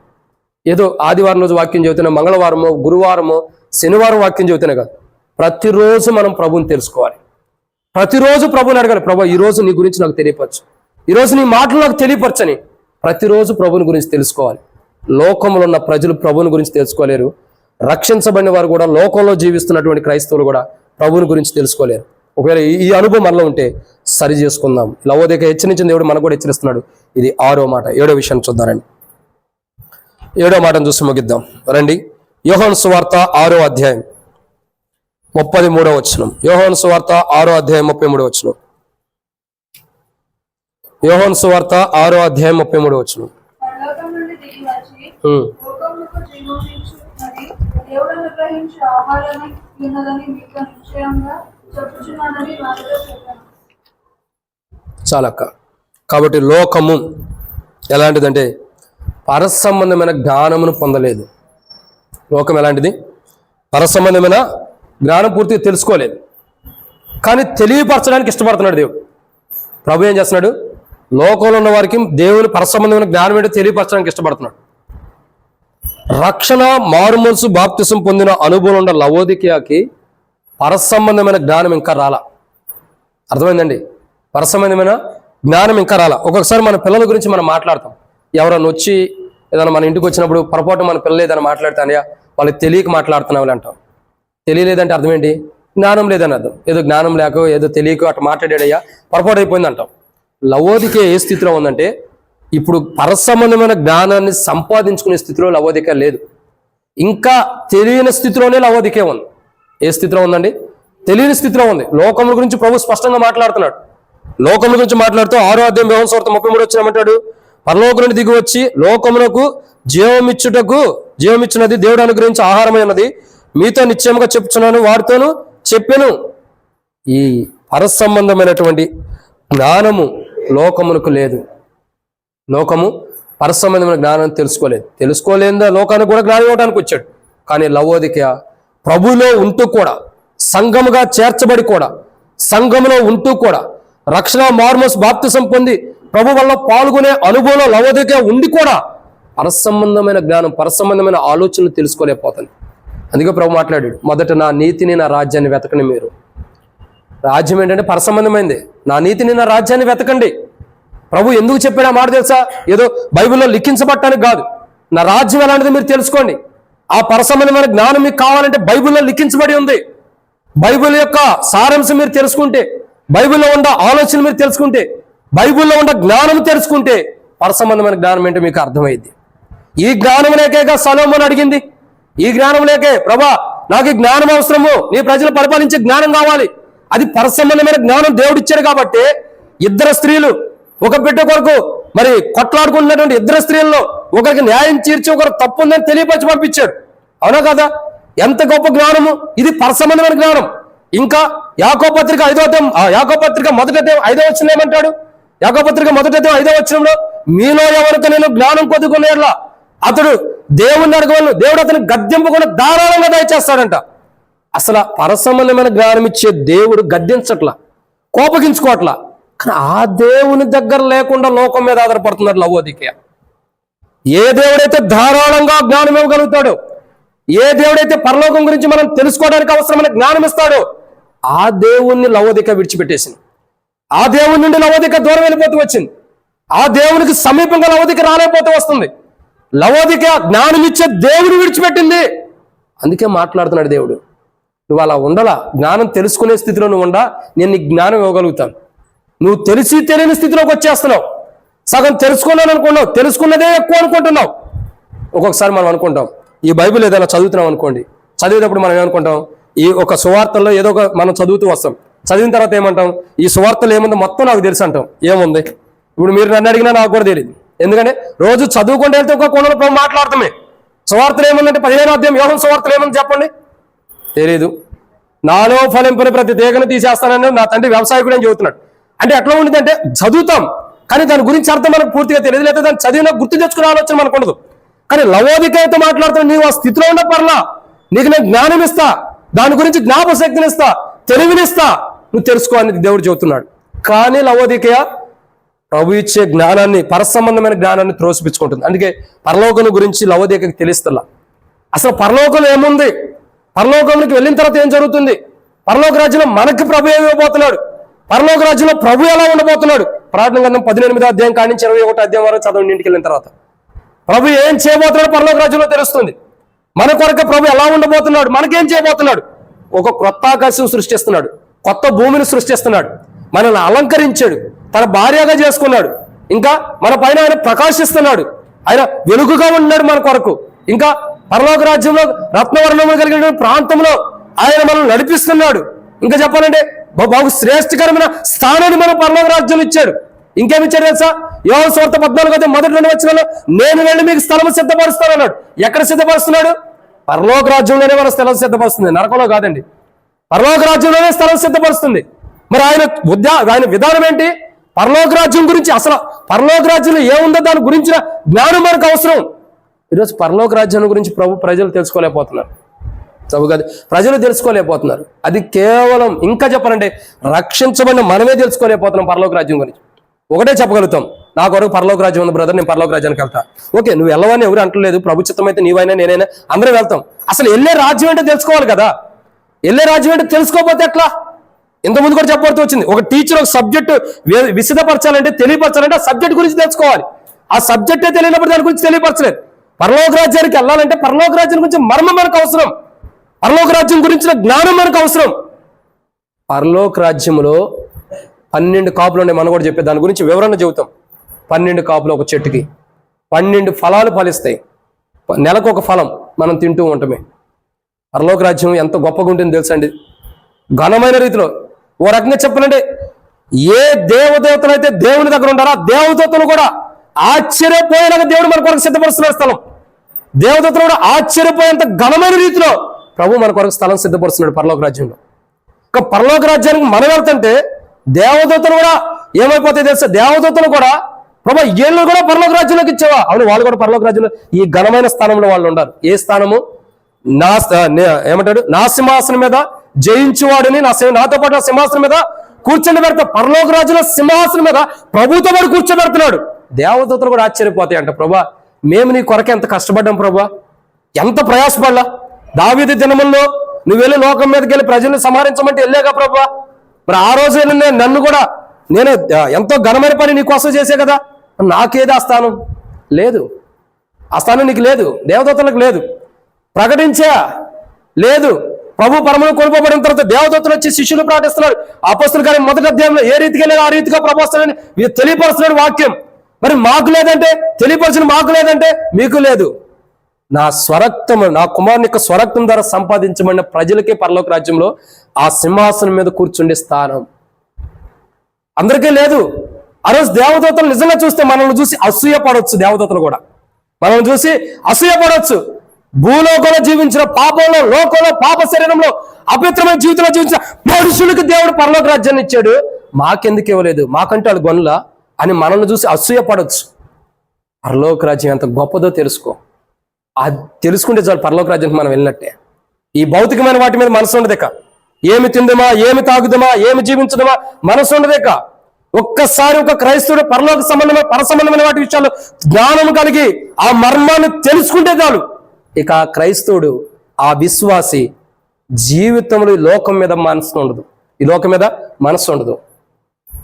Speaker 1: ఏదో ఆదివారం రోజు వాక్యం చెబుతున్నా, మంగళవారమో గురువారమో శనివారం వాక్యం చెబుతున్నా కాదు, ప్రతిరోజు మనం ప్రభుని తెలుసుకోవాలి. ప్రతిరోజు ప్రభుని అడగాలి, ప్రభా ఈరోజు నీ గురించి నాకు తెలియపరచు, ఈరోజు నీ మాటలు నాకు తెలియపరచని ప్రతిరోజు ప్రభుని గురించి తెలుసుకోవాలి. లోకంలో ఉన్న ప్రజలు ప్రభుని గురించి తెలుసుకోలేరు. రక్షించబడిన వారు కూడా, లోకంలో జీవిస్తున్నటువంటి క్రైస్తవులు కూడా ప్రభుని గురించి తెలుసుకోలేరు. ఒకవేళ ఈ అనుభవం మనలో ఉంటే సరి చేసుకుందాం. లవోదికయ హెచ్చరించిన దేవుడు మనకు కూడా హెచ్చరిస్తున్నాడు. ఇది 6వ మాట. 7వ విషయాన్ని చూద్దారండి. 7వ మాటను చూసి ముగిద్దాం రండి. యోహాను సువార్త 6వ అధ్యాయం 33వ వచనం. యోహాను సువార్త 6వ అధ్యాయం 33వ వచనం. యోహాను సువార్త 6వ అధ్యాయం 33వ వచనం. చాలక్క. కాబట్టి లోకము ఎలాంటిదంటే పరసంబంధమైన జ్ఞానమును పొందలేదు. లోకం ఎలాంటిది? పరసంబంధమైన జ్ఞానం పూర్తిగా తెలుసుకోలేదు, కానీ తెలియపరచడానికి ఇష్టపడుతున్నాడు దేవుడు. ప్రభు ఏం చేస్తున్నాడు? లోకంలో ఉన్న వారికి దేవుని పరసంబంధమైన జ్ఞానం ఏంటో తెలియపరచడానికి ఇష్టపడుతున్నాడు. రక్షణ మారుమనసు బాప్తిసం పొందిన అనుభవం ఉన్న లవోదికయకి పరసంబంధమైన జ్ఞానం ఇంకా రాలా. అర్థమైందండి? పరసంబంధమైన జ్ఞానం ఇంకా రాలా. ఒక్కొక్కసారి మన పిల్లల గురించి మనం మాట్లాడతాం. ఎవరైనా వచ్చి ఏదైనా మన ఇంటికి వచ్చినప్పుడు పొరపాటు మన పిల్లలు ఏదైనా మాట్లాడతానయా, వాళ్ళకి తెలియక మాట్లాడుతున్నావు అంటాం. తెలియలేదంటే అర్థం ఏంటి? జ్ఞానం లేదని అర్థం. ఏదో జ్ఞానం లేక ఏదో తెలియక అట్లా మాట్లాడాడయ్యా, పొరపాటు అయిపోయింది అంటాం. లవోదికయ ఏ స్థితిలో ఉందంటే ఇప్పుడు పరసంబంధమైన జ్ఞానాన్ని సంపాదించుకునే స్థితిలో లవోదికయ లేదు. ఇంకా తెలియని స్థితిలోనే లవోదికయ ఉంది. ఏ స్థితిలో ఉందండి? తెలియని స్థితిలో ఉంది. లోకముల గురించి ప్రభు స్పష్టంగా మాట్లాడుతున్నాడు. లోకముల గురించి మాట్లాడుతూ 6వ అధ్యాయం యోహాను సువార్త 33 వచ్చినామంటాడు, పరలోకం నుండి దిగి వచ్చి లోకమునకు జీవమిచ్చినది దేవుడు అనుగ్రహించి ఆహారమైనది మీతో నిశ్చయముగా చెప్పుచున్నాను, వారితోనూ చెప్పెను. ఈ పరసంబంధమైనటువంటి జ్ఞానము లోకమునకు లేదు. లోకము పరసంబంధమైన జ్ఞానం తెలుసుకోలేదా లోకానికి కూడా జ్ఞానం ఇవ్వడానికి వచ్చాడు. కానీ లవోదికయ ప్రభులో ఉంటూ కూడా, సంఘముగా చేర్చబడి కూడా, సంఘములో ఉంటూ కూడా, రక్షణ మార్మోస్ బాప్తిసం పొంది ప్రభు వల్ల పాల్గొనే అనుభవంలో లవోదికయ ఉండి కూడా పరసంబంధమైన జ్ఞానం, పరసంబంధమైన ఆలోచనలు తెలుసుకోలేకపోతుంది. అందుకే ప్రభు మాట్లాడాడు, మొదట నా నీతిని నా రాజ్యాన్ని వెతకండి. మీరు రాజ్యం ఏంటంటే పరసంబంధమైంది. నా నీతిని నా రాజ్యాన్ని వెతకండి. ప్రభు ఎందుకు చెప్పాడు ఆ మాట తెలుసా? ఏదో బైబిల్లో లిఖించబట్టడానికి కాదు. నా రాజ్యం ఎలాంటిది మీరు తెలుసుకోండి. ఆ పరసంబంధమైన జ్ఞానం మీకు కావాలంటే బైబిల్లో లిఖించబడి ఉంది. బైబిల్ యొక్క సారాంశం మీరు తెలుసుకుంటే, బైబిల్లో ఉన్న ఆలోచన మీరు తెలుసుకుంటే, బైబిల్లో ఉన్న జ్ఞానం తెలుసుకుంటే పరసంబంధమైన జ్ఞానం ఏంటో మీకు అర్థమైంది. ఈ జ్ఞానం లేకేగా సొలొమోను అడిగింది. ఈ జ్ఞానం లేకే, ప్రభా నాకు ఈ జ్ఞానం అవసరము, నీ ప్రజలు పరిపాలించే జ్ఞానం కావాలి. అది పరసంబంధమైన జ్ఞానం దేవుడు ఇచ్చాడు. కాబట్టి ఇద్దరు స్త్రీలు ఒక బిడ్డ కొరకు మరి కొట్లాడుకుంటున్నటువంటి ఇద్దరు స్త్రీల్లో ఒకరికి న్యాయం తీర్చి ఒకరు తప్పు ఉందని తెలియపరిచి పంపించాడు. అవునా కదా? ఎంత గొప్ప జ్ఞానము ఇది! పరసంబంధమైన జ్ఞానం. ఇంకా యాకోబు పత్రిక 5వ అధ్యాయం, యాకోబు పత్రిక 5వ వచనం ఏమంటాడు? యాకోబు పత్రిక 1వ అధ్యాయం 5వ వచనంలో, మీలో ఎవరికి నేను జ్ఞానం కొద్దుకునేలా అతడు దేవుణ్ణి అడగవలను, దేవుడు అతనికి గద్దెంపకుండా ధారాళంగా దయచేస్తాడంట. అసలు పరసంబంధమైన జ్ఞానం ఇచ్చే దేవుడు గద్దెంచట్లా, కోపగించుకోవట్లా. కానీ ఆ దేవుని దగ్గర లేకుండా లోకం మీద ఆధారపడుతున్నారు లవోదికయ. ఏ దేవుడైతే ధారాళంగా జ్ఞానం ఇవ్వగలుగుతాడో, ఏ దేవుడైతే పరలోకం గురించి మనం తెలుసుకోవడానికి అవసరమైన జ్ఞానం ఇస్తాడో, ఆ దేవుణ్ణి లవోదికయ విడిచిపెట్టేసింది. ఆ దేవుని నుండి లవోదికయ దూరం వెళ్ళిపోతూ వచ్చింది. ఆ దేవునికి సమీపంగా లవోదికయ రాలేకపోతూ వస్తుంది. లవోదికయ జ్ఞానం ఇచ్చే దేవుడు విడిచిపెట్టింది. అందుకే మాట్లాడుతున్నాడు దేవుడు, నువ్వు అలా ఉండలా, జ్ఞానం తెలుసుకునే స్థితిలో నువ్వు ఉండా, నేను నీకు జ్ఞానం ఇవ్వగలుగుతాను. నువ్వు తెలిసి తెలియని స్థితిలోకి వచ్చేస్తున్నావు. సగం తెలుసుకున్నాను అనుకున్నావు, తెలుసుకున్నదే ఎక్కువ అనుకుంటున్నావు. ఒక్కొక్కసారి మనం అనుకుంటాం, ఈ బైబిల్ ఏదైనా చదువుతున్నాం అనుకోండి, చదివేటప్పుడు మనం ఏమనుకుంటాం, ఈ ఒక సువార్తల్లో ఏదో ఒక మనం చదువుతూ వస్తాం. చదివిన తర్వాత ఏమంటాం, ఈ సువార్తలు ఏముందో మొత్తం నాకు తెలుసు అంటాం. ఏముంది? ఇప్పుడు మీరు నన్ను అడిగినా నాకు కూడా తెలియదు. ఎందుకంటే రోజు చదువుకుంటూ వెళ్తే ఒక కోణంలో ప్రభు మాట్లాడతామే. సువార్తలు ఏముందంటే 15వ అధ్యాయం యోహాను సువార్తలు ఏముంది చెప్పండి? తెలియదు. నాలో ఫలింపుని ప్రతి తీగను తీసేస్తానని నా తండ్రి వ్యవసాయకుడు అని చెబుతున్నాడు. అంటే ఎట్లా ఉండిందంటే చదువుతాం, కానీ దాని గురించి అర్థం మనకు పూర్తిగా తెలియదు, లేదా దాన్ని చదివినా గుర్తు తెచ్చుకునే ఆలోచన మనకు ఉండదు. కానీ లవోదికయతో మాట్లాడుతున్నా, నీవు ఆ స్థితిలో ఉన్న పర్లా, నీకు నేను జ్ఞానం ఇస్తా, దాని గురించి జ్ఞాపశక్తిని ఇస్తా, తెలివినిస్తా, నువ్వు తెలుసుకో అనేది దేవుడు చెబుతున్నాడు. కానీ లవోదికయ ప్రభు ఇచ్చే జ్ఞానాన్ని, పరసంబంధమైన జ్ఞానాన్ని త్రోసిపుచ్చుకుంటుంది. అందుకే పరలోకం గురించి లవోదికయకి తెలుస్తలా. అసలు పరలోకం ఏముంది, పరలోకంలోకి వెళ్ళిన తర్వాత ఏం జరుగుతుంది, పరలోక రాజ్యంలో మనకి ప్రభు ఏమివ్వబోతున్నాడు, పరలోక రాజ్యంలో ప్రభు ఎలా ఉండబోతున్నాడు. ప్రకటన గ్రంథం 18వ అధ్యాయం కాడి నుంచి 21వ అధ్యాయం వరకు చదవండి. ఇంటికి వెళ్ళిన తర్వాత ప్రభు ఏం చేయబోతున్నాడు పరలోక రాజ్యంలో తెలుస్తుంది. మన కొరకు ప్రభు ఎలా ఉండబోతున్నాడు, మనకేం చేయబోతున్నాడు. ఒక కొత్త ఆకాశం సృష్టిస్తున్నాడు, కొత్త భూమిని సృష్టిస్తున్నాడు, మనల్ని అలంకరించాడు, తన భార్యగా చేసుకున్నాడు. ఇంకా మన పైన ఆయన ప్రకాశిస్తున్నాడు, ఆయన వెలుగుగా ఉన్నాడు మన కొరకు. ఇంకా పరలోక రాజ్యంలో రత్నవర్ణము కలిగిన ప్రాంతంలో ఆయన మనల్ని నడిపిస్తున్నాడు. ఇంకా చెప్పాలంటే బహు శ్రేష్టకరమైన స్థానాన్ని మనం పరలోక రాజ్యంలో ఇచ్చాడు. ఇంకేమి ఇచ్చాడు తెలుసా? యోహాను సువార్త 14వ అధ్యాయం మొదటి 2 వచనాల్లో నేను వెళ్ళి మీకు స్థలం సిద్ధపరుస్తాను అన్నాడు. ఎక్కడ సిద్ధపరుస్తున్నాడు? పరలోక రాజ్యంలోనే మన స్థలం సిద్ధపరుస్తుంది, నరకంలో కాదండి. పరలోక రాజ్యంలోనే స్థలం సిద్ధపరుస్తుంది. మరి ఆయన విధానం ఏంటి? పరలోక రాజ్యం గురించి, అసలు పరలోక రాజ్యంలో ఏముందో దాని గురించిన జ్ఞానం మనకు అవసరం. ఈరోజు పరలోక రాజ్యం గురించి ప్రజలు తెలుసుకోలేకపోతున్నారు. ప్రజలు తెలుసుకోలేకపోతున్నారు. అది కేవలం ఇంకా చెప్పాలంటే రక్షించబడిన మనమే తెలుసుకోలేకపోతున్నాం పరలోక రాజ్యం గురించి. ఒకటే చెప్పగలుగుతాం, నా కొరకు పరలోక రాజ్యం ఉంది బ్రదర్, నేను పరలోక రాజ్యానికి వెళ్తా. ఓకే, నువ్వు వెళ్ళవని ఎవరు అంటలేదు, ప్రభు చిత్తం అయితే నీవైనా నేనైనా అందరం వెళ్తాం. అసలు వెళ్ళే రాజ్యం ఏంటో తెలుసుకోవాలి కదా. వెళ్ళే రాజ్యం ఏంటో తెలుసుకోకపోతే ఎట్లా? ఇంతకుముందు కూడా చెప్పబడుతూ వచ్చింది, ఒక టీచర్ ఒక సబ్జెక్టు విశదపరచాలంటే, తెలియపరచాలంటే ఆ సబ్జెక్ట్ గురించి తెలుసుకోవాలి. ఆ సబ్జెక్టే తెలియనప్పుడు దాని గురించి తెలియపరచలేదు. పరలోక రాజ్యానికి వెళ్ళాలంటే పరలోక రాజ్యం గురించి మర్మం మనకు అవసరం, పరలోక రాజ్యం గురించిన జ్ఞానం మనకు అవసరం. పరలోక రాజ్యంలో 12 కాపులు ఉన్నాయి. మనం కూడా చెప్పే దాని గురించి వివరణ చెబుతాం. 12 కాపులు ఒక చెట్టుకి 12 ఫలాలు ఫలిస్తాయి. నెలకు ఒక ఫలం మనం తింటూ ఉంటామే. పరలోక రాజ్యం ఎంత గొప్పగా ఉంటుందో తెలుసా అండి. ఘనమైన రీతిలో ఓ రకంగా చెప్పాలంటే ఏ దేవదేవతలు అయితే దేవుని దగ్గర ఉంటారో ఆ దేవదూతలు కూడా ఆశ్చర్యపోయేలాగా దేవుడు మన కొరకు సిద్ధపరుస్తున్న స్థలం. దేవదూతలు కూడా ఆశ్చర్యపోయేంత ఘనమైన రీతిలో ప్రభు మన కొరకు స్థలం సిద్ధపరుస్తున్నాడు పరలోక రాజ్యంలో. ఇక పరలోక రాజ్యానికి మనం వెళ్తుంటే దేవదూతలు కూడా ఏమైపోతాయి తెలుసా? దేవదూతలు కూడా ప్రభు ఏళ్ళు కూడా పరలోక రాజ్యంలోకి ఇచ్చావా? అవును, వాళ్ళు కూడా పరలోక రాజ్యంలో ఈ ఘనమైన స్థానంలో వాళ్ళు ఉన్నారు. ఏ స్థానము? ఏమంటాడు? నా సింహాసనం మీద జయించువాడిని నాతో పాటు నా సింహాసనం మీద కూర్చొని పెడతా. పరలోక రాజ్యంలో సింహాసనం మీద ప్రభుతో పాటు కూర్చోబెడుతున్నాడు. దేవదూతలు కూడా ఆశ్చర్యపోతాయి అంట, ప్రభా మేము నీ కొరకు ఎంత కష్టపడ్డాం ప్రభా, ఎంత ప్రయాసపడ్డా. దావీదు దినముల్లో నువ్వు వెళ్ళి లోకం మీదకి వెళ్ళి ప్రజల్ని సంహరించమంటే వెళ్ళాగా ప్రభా. మరి ఆ రోజు నన్ను కూడా నేను ఎంతో ఘనమైన పని నీ కోసం చేసే కదా, నాకేది ఆ స్థానం లేదు. ఆ స్థానం నీకు లేదు, దేవదూతలకు లేదు. ప్రకటించా లేదు. ప్రభు పరమను కొనుకోబడిన తర్వాత దేవదూతలు వచ్చి శిష్యులు ప్రకటిస్తున్నాడు. అపొస్తలుల కార్యం 1వ అధ్యాయంలో ఏ రీతికి వెళ్ళారో ఆ రీతిగా ప్రభు వస్తాడని తెలియపరుస్తున్నాడు వాక్యం. మరి మాకు లేదంటే, తెలియపరిచిన మాకు లేదంటే మీకు లేదు. నా స్వరక్తము, నా కుమారుని యొక్క స్వరక్తం ద్వారా సంపాదించబడిన ప్రజలకే పరలోక రాజ్యంలో ఆ సింహాసనం మీద కూర్చుండే స్థానం అందరికీ లేదు. ఆ రోజు దేవదూతలు నిజంగా చూస్తే మనల్ని చూసి అసూయపడవచ్చు. దేవదూతలు కూడా మనల్ని చూసి అసూయపడవచ్చు. భూలోకంలో జీవించిన పాపంలో, లోకంలో, పాప శరీరంలో, అపవిత్రమైన జీవితంలో జీవించిన మనుషులకు దేవుడు పరలోక రాజ్యాన్ని ఇచ్చాడు, మాకెందుకు ఇవ్వలేదు, మాకంటే వాళ్ళు గొనులా అని మనల్ని చూసి అసూయపడవచ్చు. పరలోక రాజ్యం ఎంత గొప్పదో తెలుసుకో. అది తెలుసుకుంటే చాలు పరలోక రాజ్యానికి మనం వెళ్ళినట్టే. ఈ భౌతికమైన వాటి మీద మనసు ఉండదేక, ఏమి తిందమా, ఏమి తాగుదమా, ఏమి జీవించదమా మనసు ఉండదేక. ఒక్కసారి ఒక క్రైస్తవుడు పరలోక సంబంధమైన పర సంబంధమైన వాటి విషయాల్లో జ్ఞానం కలిగి ఆ మర్మాన్ని తెలుసుకుంటే చాలు. ఇక ఆ క్రైస్తవుడు, ఆ విశ్వాసి జీవితంలో ఈ లోకం మీద మనసు ఉండదు, ఈ లోకం మీద మనసు ఉండదు.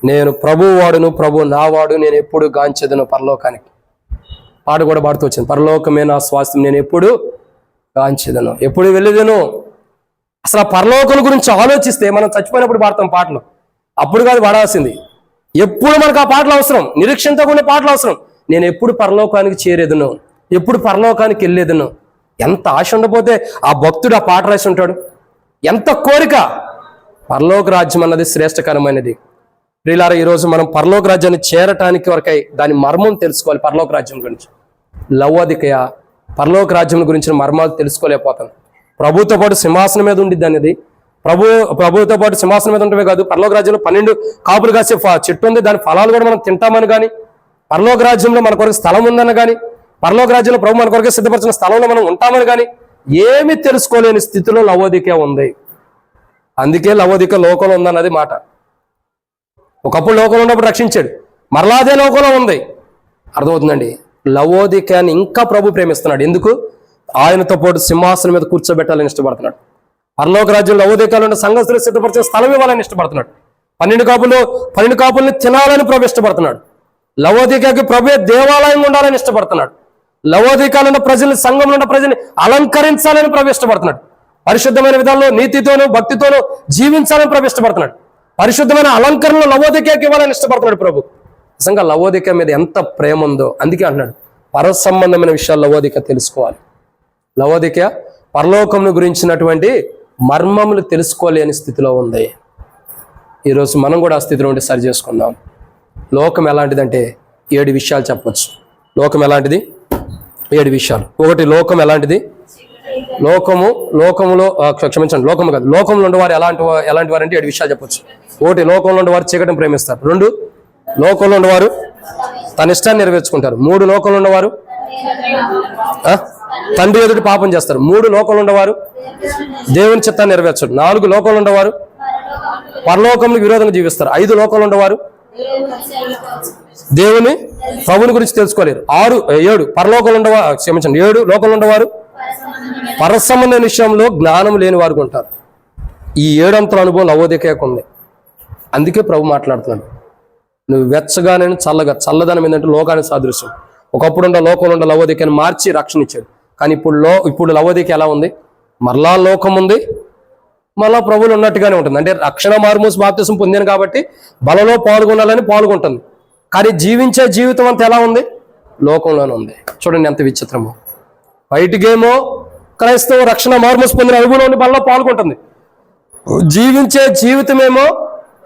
Speaker 1: నేను ప్రభువు వాడును, ప్రభు నా వాడు, నేను ఎప్పుడు గాంచెదను పరలోకానికి. పాట కూడా పాడుతూ వచ్చింది, పరలోకమే నా స్వాస్థ్యం, నేను ఎప్పుడు గాంచెదను, ఎప్పుడు వెళ్ళేదను. అసలు ఆ పరలోకం గురించి ఆలోచిస్తే మనం చచ్చిపోయినప్పుడు పాడతాం పాటలు, అప్పుడు కాదు పాడాల్సింది. ఎప్పుడు మనకు ఆ పాటలు అవసరం, నిరీక్షణతో కొన్ని పాటలు అవసరం. నేను ఎప్పుడు పరలోకానికి చేరేదను, ఎప్పుడు పరలోకానికి వెళ్ళేదను. ఎంత ఆశ ఉండకపోతే ఆ భక్తుడు ఆ పాట రాసి ఉంటాడు. ఎంత కోరిక. పరలోక రాజ్యం అన్నది శ్రేష్టకరమైనది. ప్రియులారా, ఈరోజు మనం పరలోక రాజ్యాన్ని చేరటానికి వరకై దాని మర్మం తెలుసుకోవాలి. పరలోక రాజ్యం గురించి లవోదికయ పరలోక రాజ్యం గురించిన మర్మాలు తెలుసుకోలేకపోతాం. ప్రభుతో పాటు సింహాసనం మీద ఉండిద్ది అనేది, ప్రభుతో పాటు సింహాసనం మీద ఉంటమే కాదు, పరలోక రాజ్యంలో 12 కాపులు కాసే చెట్టు ఉంది, దాని ఫలాలు కూడా మనం తింటామని కానీ, పరలోక రాజ్యంలో మన కొరకు స్థలం ఉందని కానీ, పరలోక రాజ్యంలో ప్రభు మన కొరకు సిద్ధపరిచిన స్థలంలో మనం ఉంటామని కానీ ఏమీ తెలుసుకోలేని స్థితిలో లవోదికయ ఉంది. అందుకే లవోదిక లోకంలో ఉందన్నది మాట. ఒకప్పుడు లోకంలో ఉన్నప్పుడు రక్షించాడు, మరలా అదే లోకంలో ఉంది. అర్థమవుతుందండి. లవోదికయాన్ని ఇంకా ప్రభు ప్రేమిస్తున్నాడు. ఎందుకు? ఆయనతో పాటు సింహాసనం మీద కూర్చోబెట్టాలని ఇష్టపడుతున్నాడు. పరలోక రాజ్యంలో లవోదికయాలను సంఘస్థులు సిద్ధపరిచిన స్థలం ఇవ్వాలని ఇష్టపడుతున్నాడు. 12 కాపుల్ని తినాలని ప్రభు ఇష్టపడుతున్నాడు. లవోదికకి ప్రభువే దేవాలయం ఉండాలని ఇష్టపడుతున్నాడు. లవోదికయాలున్న ప్రజల్ని, సంఘంలో ఉన్న ప్రజల్ని అలంకరించాలని ప్రభు ఇష్టపడుతున్నాడు. పరిశుద్ధమైన విధానంలో నీతితోనూ భక్తితోనూ జీవించాలని ప్రభు ఇష్టపడుతున్నాడు. పరిశుద్ధమైన అలంకరణలో లవోదికయకి ఇవ్వాలని ఇష్టపడుతున్నాడు ప్రభు. నిజంగా లవోదికయ మీద ఎంత ప్రేమ ఉందో. అందుకే అంటున్నాడు, పర సంబంధమైన విషయాలు లవోదికయ తెలుసుకోవాలి. లవోదికయ పరలోకమును గురించినటువంటి మర్మములు తెలుసుకోలేని స్థితిలో ఉంది. ఈరోజు మనం కూడా ఆ స్థితిలో ఉండి సరి చేసుకుందాం. లోకం ఎలాంటిదంటే 7 విషయాలు చెప్పవచ్చు. లోకం ఎలాంటిది? 7 విషయాలు. ఒకటి, లోకం ఎలాంటిది? లోకములో క్షమించండి, లోకము కాదు, లోకంలో ఉండేవారు ఎలాంటి వారు అంటే 7 విషయాలు చెప్పొచ్చు. ఒకటి, లోకంలో ఉండేవారు చీకటిని ప్రేమిస్తారు. 2, లోకంలో ఉండేవారు తన ఇష్టాన్ని నెరవేర్చుకుంటారు. 3, లోకంలో ఉండేవారు తండ్రి ఎదుటి పాపం చేస్తారు. 3, లోకంలో ఉండేవారు దేవుని చిత్తాన్ని నెరవేర్చరు. 4, లోకంలో ఉండేవారు పరలోకంలో విరోధంగా జీవిస్తారు. 5, లోకంలో ఉండేవారు దేవుని ప్రభుని గురించి తెలుసుకోలేరు. 7 పరలోకంలో ఉండేవారు క్షమించండి 7 లోకంలో ఉండేవారు పరసంబంధ విషయంలో జ్ఞానం లేని వారు ఉంటారు. ఈ 7 అంతల అనుభవం లవోదికయకు ఉంది. అందుకే ప్రభు మాట్లాడుతున్నాడు, నువ్వు వెచ్చగా నేను చల్లదనం ఏంటంటే లోకానికి సాదృశ్యం. ఒకప్పుడు ఉన్న లోకంలో ఉన్న లవోదికయను మార్చి రక్షణ ఇచ్చాడు. కానీ ఇప్పుడు లవోదిక ఎలా ఉంది? మరలా లోకం ఉంది, మళ్ళా ప్రభువులు ఉన్నట్టుగానే ఉంటుంది. అంటే రక్షణ మారుమూసి బాప్తిసం పొందాను కాబట్టి బలలో పాల్గొనాలని పాల్గొంటుంది. కానీ జీవించే జీవితం అంతా ఎలా ఉంది? లోకంలోనే ఉంది. చూడండి ఎంత విచిత్రమో. బయటికేమో క్రైస్తవ రక్షణ మారుమూసి పొందిన అనుభవంలోని బలలో పాల్గొంటుంది, జీవించే జీవితమేమో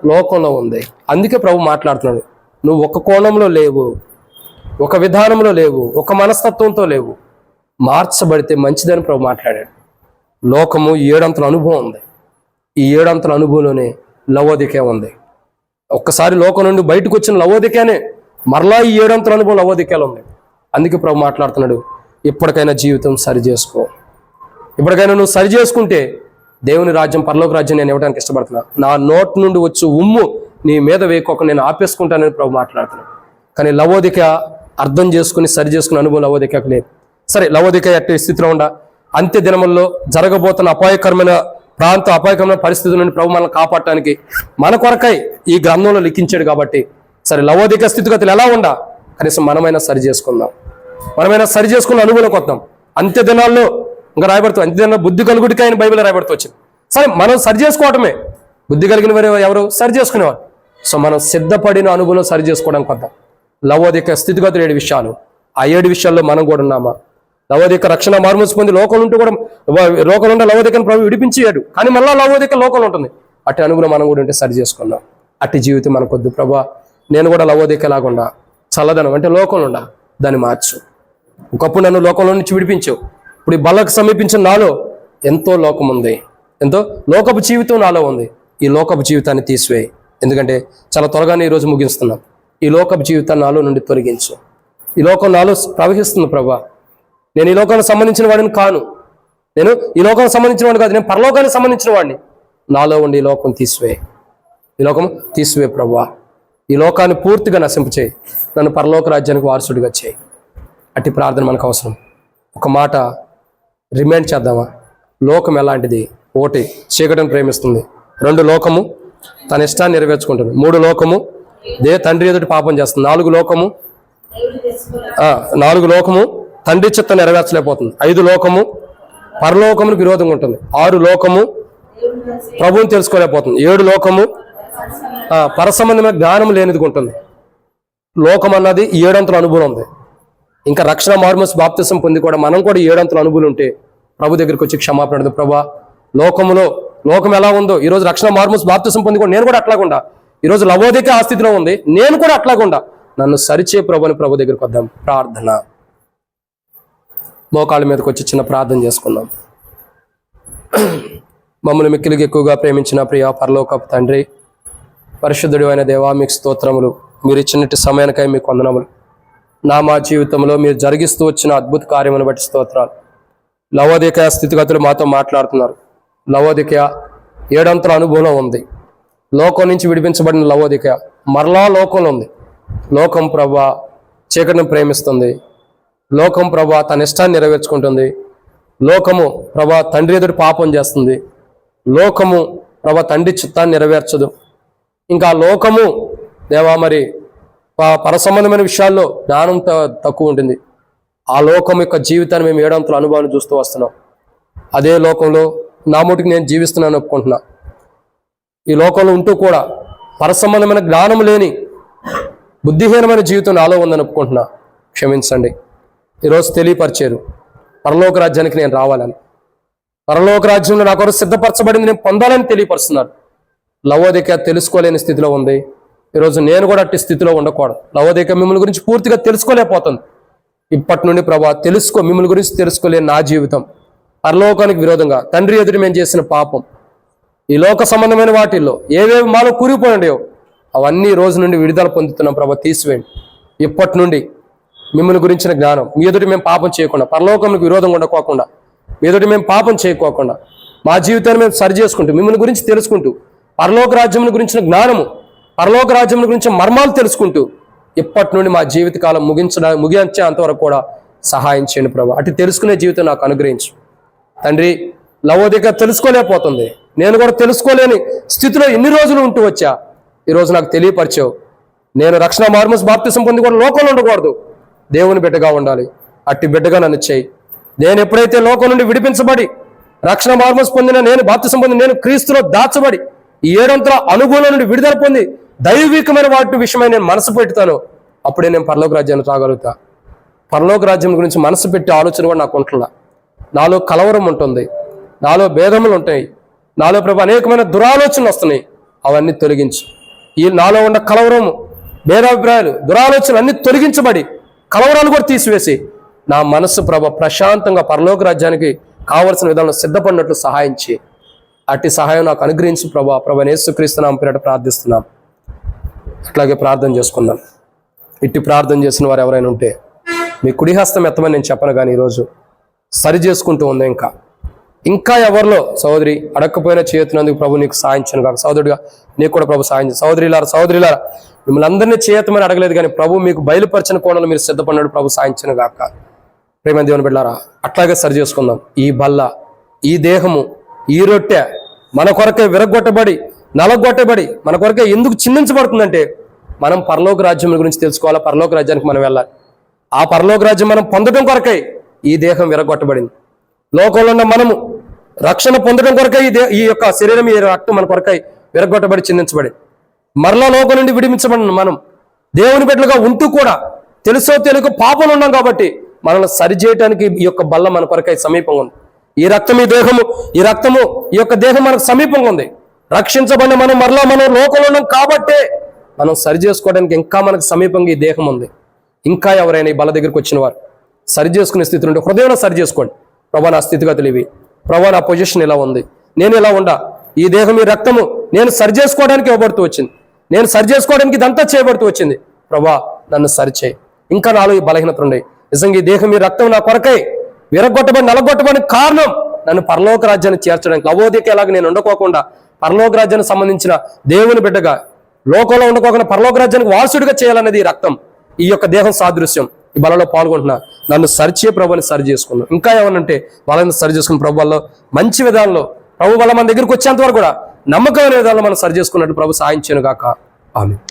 Speaker 1: లోకంలో ఉంది. అందుకే ప్రభు మాట్లాడుతున్నాడు, నువ్వు ఒక కోణంలో లేవు, ఒక విధానంలో లేవు, ఒక మనస్తత్వంతో లేవు, మార్చబడితే మంచిదని ప్రభు మాట్లాడాడు. లోకము 7 అంతల అనుభవం ఉంది. ఈ 7 అంతల అనుభవంలోనే లవోదికయ ఉంది. ఒక్కసారి లోకం నుండి బయటకు వచ్చిన లవోదికయనే మరలా ఈ 7 అంతల అనుభవం లవోదికయలో ఉంది. అందుకే ప్రభు మాట్లాడుతున్నాడు, ఇప్పటికైనా జీవితం సరి చేసుకో. ఇప్పటికైనా నువ్వు సరి చేసుకుంటే దేవుని రాజ్యం, పరలోక రాజ్యం నేను ఇవ్వడానికి ఇష్టపడుతున్నా. నా నోట్ నుండి వచ్చి ఉమ్ము నీ మీద వేయకోక నేను ఆపేసుకుంటానని ప్రభు మాట్లాడుతున్నాడు. కానీ లవోదికయ అర్థం చేసుకుని సరి చేసుకునే అనుభవం లవోదికయకు లేదు. సరే, లవోదికయ అట్టి స్థితిలో ఉండ అంత్య దినముల్లో జరగబోతున్న అపాయకరమైన పరిస్థితుల నుండి ప్రభు మనల్ని కాపాడటానికి మన కొరకై ఈ గ్రంథంలో లిఖించాడు. కాబట్టి సరే, లవోదిక స్థితిగతులు ఎలా ఉండా కనీసం మనమైనా సరి చేసుకుందాం, మనమైనా సరి చేసుకున్న అనుభవంలోకి వద్దాం. అంత్య దినాల్లో ఇంకా రాయబడుతుంది, అంత్య దినాల్లో బుద్ధి కలుగుడికి ఆయన బైబిల్ రాయబడుతూ వచ్చింది. సరే, మనం సరి చేసుకోవటమే. బుద్ధి కలిగిన వారు ఎవరు? సరి చేసుకునేవారు. సో మనం సిద్ధపడిన అనుభవం సరి చేసుకోవడానికి వద్దాం. లవోదిక స్థితిగతులు 7 విషయాలు. ఆ 7 విషయాల్లో మనం కూడా ఉన్నామా? లవోదిక రక్షణ మార్మూసి పొంది లోకంలో ఉంటూ కూడా లోకంలో ఉండే లవోదికను ప్రభు విడిపించాడు. కానీ మళ్ళీ లవోదిక లోకంలో ఉంటుంది. అట్టి అనుగుణం మనం కూడా ఉంటే సరి చేసుకుందాం. అట్టి జీవితం మనకొద్దు ప్రభా. నేను కూడా లవోదిక లాగుండా, చల్లదనం అంటే లోకంలో ఉండా, దాన్ని మార్చు. ఒకప్పుడు నన్ను లోకంలో నుంచి విడిపించావు, ఇప్పుడు ఈ బలకు సమీపించిన నాలో ఎంతో లోకం ఉంది, ఎంతో లోకపు జీవితం నాలో ఉంది. ఈ లోకపు జీవితాన్ని తీసివేయి. ఎందుకంటే చాలా త్వరగానే ఈరోజు ముగిస్తున్నాం. ఈ లోకపు జీవితాన్ని నాలో నుండి తొలగించు. ఈ లోకం నాలో ప్రవహిస్తుంది ప్రభా. నేను ఈ లోకానికి సంబంధించిన వాడిని కాను, నేను ఈ లోకానికి సంబంధించిన వాడిని కాదు, నేను పరలోకానికి సంబంధించిన వాడిని. నాలో ఉండి ఈ లోకం తీసివే, ఈ లోకం తీసివే ప్రభువా. ఈ లోకాన్ని పూర్తిగా నశింపు చేయి, నన్ను పరలోక రాజ్యానికి వారసుడిగా చేయి. అట్టి ప్రార్థన మనకు అవసరం. ఒక మాట రిమైండ్ చేద్దామా? లోకం ఎలాంటిది? 1, చీకటిని ప్రేమిస్తుంది. 2, లోకము తన ఇష్టాన్ని నెరవేర్చుకుంటుంది. 3, లోకము తండ్రి ఎదుటి పాపం చేస్తుంది. 4, లోకము తండ్రి చిత్తం నెరవేర్చలేకపోతుంది. 5, లోకము పరలోకమునికి విరోధంగా ఉంటుంది. 6, లోకము ప్రభువుని తెలుసుకోలేకపోతుంది. 7, లోకము పరసంబంధమైన జ్ఞానం లేనిదిగా ఉంటుంది. లోకం అన్నది 7 అంతల అనుభవం ఉంది. ఇంకా రక్షణ మార్మస్ బాప్తిసం పొంది కూడా మనం కూడా 7 అంతల అనుభవం ఉంటే ప్రభు దగ్గరికి వచ్చి క్షమాపణ అడుగుదాం. ప్రభా, లోకం ఎలా ఉందో ఈరోజు రక్షణ మార్మస్ బాప్తిసం పొంది కూడా నేను కూడా అట్లాగుండా, ఈరోజు లవోదికే ఆ స్థితిలో ఉంది, నేను కూడా అట్లాగుండా, నన్ను సరిచే ప్రభు అని ప్రభు దగ్గరికి వద్దాం. ప్రార్థన. మోకాళ్ళ మీదకి వచ్చి చిన్న ప్రార్థన చేసుకుందాం. మమ్మల్ని మిక్కిలికి ఎక్కువగా ప్రేమించిన ప్రియ పరలోకపు తండ్రి, పరిశుద్ధుడు అయిన దేవా, మీకు స్తోత్రములు. మీరు ఇచ్చినట్టు సమయానికై మీకు వందనములు. మా జీవితంలో మీరు జరిగిస్తూ వచ్చిన అద్భుత కార్యమును బట్టి స్తోత్రాలు. లవోదికయ స్థితిగతులు మాతో మాట్లాడుతున్నారు. లవోదికయ 7 అంతల అనుభవం ఉంది. లోకం నుంచి విడిపించబడిన లవోదికయ మరలా లోకంలో ఉంది. లోకం ప్రభా చీకటిని ప్రేమిస్తుంది. లోకం ప్రభా తన ఇష్టాన్ని నెరవేర్చుకుంటుంది. లోకము ప్రభా తండ్రి ఎదుటి పాపం చేస్తుంది. లోకము ప్రభా తండ్రి చిత్తాన్ని నెరవేర్చదు. ఇంకా లోకము దేవా మరి పరసంబంధమైన విషయాల్లో జ్ఞానం తక్కువ ఉంటుంది. ఆ లోకం యొక్క జీవితాన్ని మేము 7 అంతల అనుభవాన్ని చూస్తూ వస్తున్నాం. అదే లోకంలో నా మటుకు నేను జీవిస్తున్నాను ఒప్పుకుంటున్నా. ఈ లోకంలో ఉంటూ కూడా పరసంబంధమైన జ్ఞానం లేని బుద్ధిహీనమైన జీవితం నాలో ఉందని ఒప్పుకుంటున్నా. క్షమించండి. ఈరోజు తెలియపరిచారు పరలోక రాజ్యానికి నేను రావాలని, పరలోక రాజ్యంలో నా కొరకు సిద్ధపరచబడింది నేను పొందాలని తెలియపరుస్తున్నారు. లవోదికయ తెలుసుకోలేని స్థితిలో ఉంది. ఈరోజు నేను కూడా అట్టి స్థితిలో ఉండకూడదు. లవోదికయ మిమ్మల్ని గురించి పూర్తిగా తెలుసుకోలేకపోతుంది. ఇప్పటి నుండి ప్రభా మిమ్మల్ని గురించి తెలుసుకోలేని నా జీవితం, పరలోకానికి విరోధంగా తండ్రి ఎదుటి మేము చేసిన పాపం, ఈ లోక సంబంధమైన వాటిల్లో ఏవేవి మాలో కూరిపోయాయో అవన్నీ రోజు నుండి విడుదల పొందుతున్నాం ప్రభా. తీసివేయండి. ఇప్పటి నుండి మిమ్మల్ని గురించిన జ్ఞానం, మీ ఎదుటి మేము పాపం చేయకుండా, పరలోకానికి విరోధంగా ఉండకోకుండా, మీ ఎదుటి మేము పాపం చేయకోకుండా మా జీవితాన్ని మేము సరి చేసుకుంటూ, మిమ్మల్ని గురించి తెలుసుకుంటూ, పరలోక రాజ్యం గురించిన జ్ఞానము, పరలోక రాజ్యం గురించిన మర్మాలు తెలుసుకుంటూ ఇప్పటి నుండి మా జీవితకాలం ముగించే అంతవరకు కూడా సహాయం చేయండి ప్రభా. అటు తెలుసుకునే జీవితం నాకు అనుగ్రహించు తండ్రి. లవోదికయ తెలుసుకోలేకపోతుంది. నేను కూడా తెలుసుకోలేని స్థితిలో ఎన్ని రోజులు ఉంటూ వచ్చా. ఈరోజు నాకు తెలియపరిచావు. నేను రక్షణ మార్మస్ బాప్తిసం పొంది కూడా లోకంలో ఉండకూడదు, దేవుని బిడ్డగా ఉండాలి. అట్టి బిడ్డగా నన్ను చేయి. నేను ఎప్పుడైతే లోకం నుండి విడిపించబడి రక్షణ మార్మస్ పొందిన నేను, బాప్తిసం పొంది నేను క్రీస్తులో దాచబడి ఈ 7 అంతల అనుభవం నుండి విడుదల పొంది దైవికమైన వాటి విషయమై నేను మనసు పెడతాను, అప్పుడే నేను పరలోక రాజ్యాన్ని రాగలుగుతా. పరలోక రాజ్యం గురించి మనసు పెట్టి ఆలోచన కూడా నాకు ఉంటుందా. నాలో కలవరం ఉంటుంది, నాలో భేదములు ఉంటాయి, నాలో ప్రభు అనేకమైన దురాలోచనలు వస్తున్నాయి. అవన్నీ తొలగించు. ఈ నాలో ఉన్న కలవరము, భేదాభిప్రాయాలు, దురాలోచనలు అన్ని తొలగించబడి కలవరాలు కూడా తీసివేసి నా మనస్సు ప్రభ ప్రశాంతంగా పరలోక రాజ్యానికి కావలసిన విధానంలో సిద్ధపడినట్లు సహాయం చేయి. అట్టి సహాయం నాకు అనుగ్రహించు ప్రభా. యేసుక్రీస్తు నామమున పేరిట ప్రార్థిస్తున్నాం. అట్లాగే ప్రార్థన చేసుకుందాం. ఇట్టి ప్రార్థన చేసిన వారు ఎవరైనా ఉంటే మీ కుడి హస్తం ఎత్తమని నేను చెప్పను, కానీ ఈరోజు సరి చేసుకుంటూ ఉంది. ఇంకా ఎవరిలో సహోదరి అడగకపోయినా చేతున్నందుకు ప్రభు నీకు సాయించను కాక. సహోదరుడిగా నీకు కూడా ప్రభు సాయం. సహోదరిలారా మిమ్మల్ని అందరినీ చేయతమని అడగలేదు, కానీ ప్రభు మీకు బయలుపరిచిన కోణంలో మీరు సిద్ధపడినాడు. ప్రభు సాయించను గాక. ప్రేమ దేవుని బిడ్డలారా అట్లాగే సరి చేసుకుందాం. ఈ బల్ల, ఈ దేహము, ఈ రొట్టె మన కొరకే విరగొట్టబడి నలగొట్టబడి మన కొరకే ఎందుకు చిందించబడుతుందంటే మనం పరలోక రాజ్యం గురించి తెలుసుకోవాలా. పరలోక రాజ్యానికి మనం వెళ్ళాలి. ఆ పరలోక రాజ్యం మనం పొందడం కొరకై ఈ దేహం విరగొట్టబడింది. లోకంలో ఉన్న మనము రక్షణ పొందడం కొరకై ఈ యొక్క శరీరం, ఈ రక్తం మన కొరకై విరగొట్టబడి చిందించబడి మరలా లోకం నుండి విడిపించబడిన మనం దేవుని బిడ్డలుగా ఉంటూ కూడా తెలుసో తెలియక పాపంలో ఉన్నాం కాబట్టి మనల్ని సరిచేయటానికి ఈ యొక్క బల్ల మన కొరకై సమీపంగా ఉంది. ఈ రక్తం, ఈ దేహము, ఈ రక్తము, ఈ యొక్క దేహం మనకు సమీపంగా ఉంది. రక్షించబడిన మనం మరలా మనం లోకంలో ఉన్నాం కాబట్టే మనం సరి చేసుకోవడానికి ఇంకా మనకు సమీపంగా ఈ దేహం ఉంది. ఇంకా ఎవరైనా ఈ బల్ల దగ్గరికి వచ్చిన వారు సరి చేసుకునే స్థితిలో ఉంటే హృదయంలో సరి చేసుకోండి. ప్రభా నా స్థితిగతులు ఇవి, ప్రభా నా పొజిషన్ ఇలా ఉంది, నేను ఇలా ఉండా, ఈ దేహం, ఈ రక్తము నేను సరి చేసుకోవడానికి ఇవ్వబడుతూ వచ్చింది, నేను సరి చేసుకోవడానికి ఇదంతా చేయబడుతూ వచ్చింది. ప్రభా నన్ను సరిచేయి. ఇంకా నాలో ఈ బలహీనత ఉండే, నిజంగా ఈ దేహం, ఈ రక్తం నా కొరకై విరగొట్టబడి నలగొట్టబడిన కారణం నన్ను పరలోక రాజ్యాన్ని చేర్చడానికి. లవోదిక ఎలాగ నేను ఉండకోకుండా పరలోక రాజ్యానికి సంబంధించిన దేవుని బిడ్డగా, లోకంలో ఉండకోకుండా పరలోక రాజ్యానికి వారసుడిగా చేయాలనేది ఈ రక్తం, ఈ యొక్క దేహం సాదృశ్యం. ఈ బలలో పాల్గొంటున్నా, నన్ను సరిచే ప్రభుని సరి చేసుకున్నాను. ఇంకా ఏమనంటే వాళ్ళని సరి చేసుకున్న ప్రభు వల్ల మంచి విధానంలో ప్రభు వల్ల మన దగ్గరికి వచ్చేంత వరకు కూడా నమ్మకమైన విధానంలో మనం సరి చేసుకున్నట్టు ప్రభు సాయం చేయను గాక. ఆమేన్.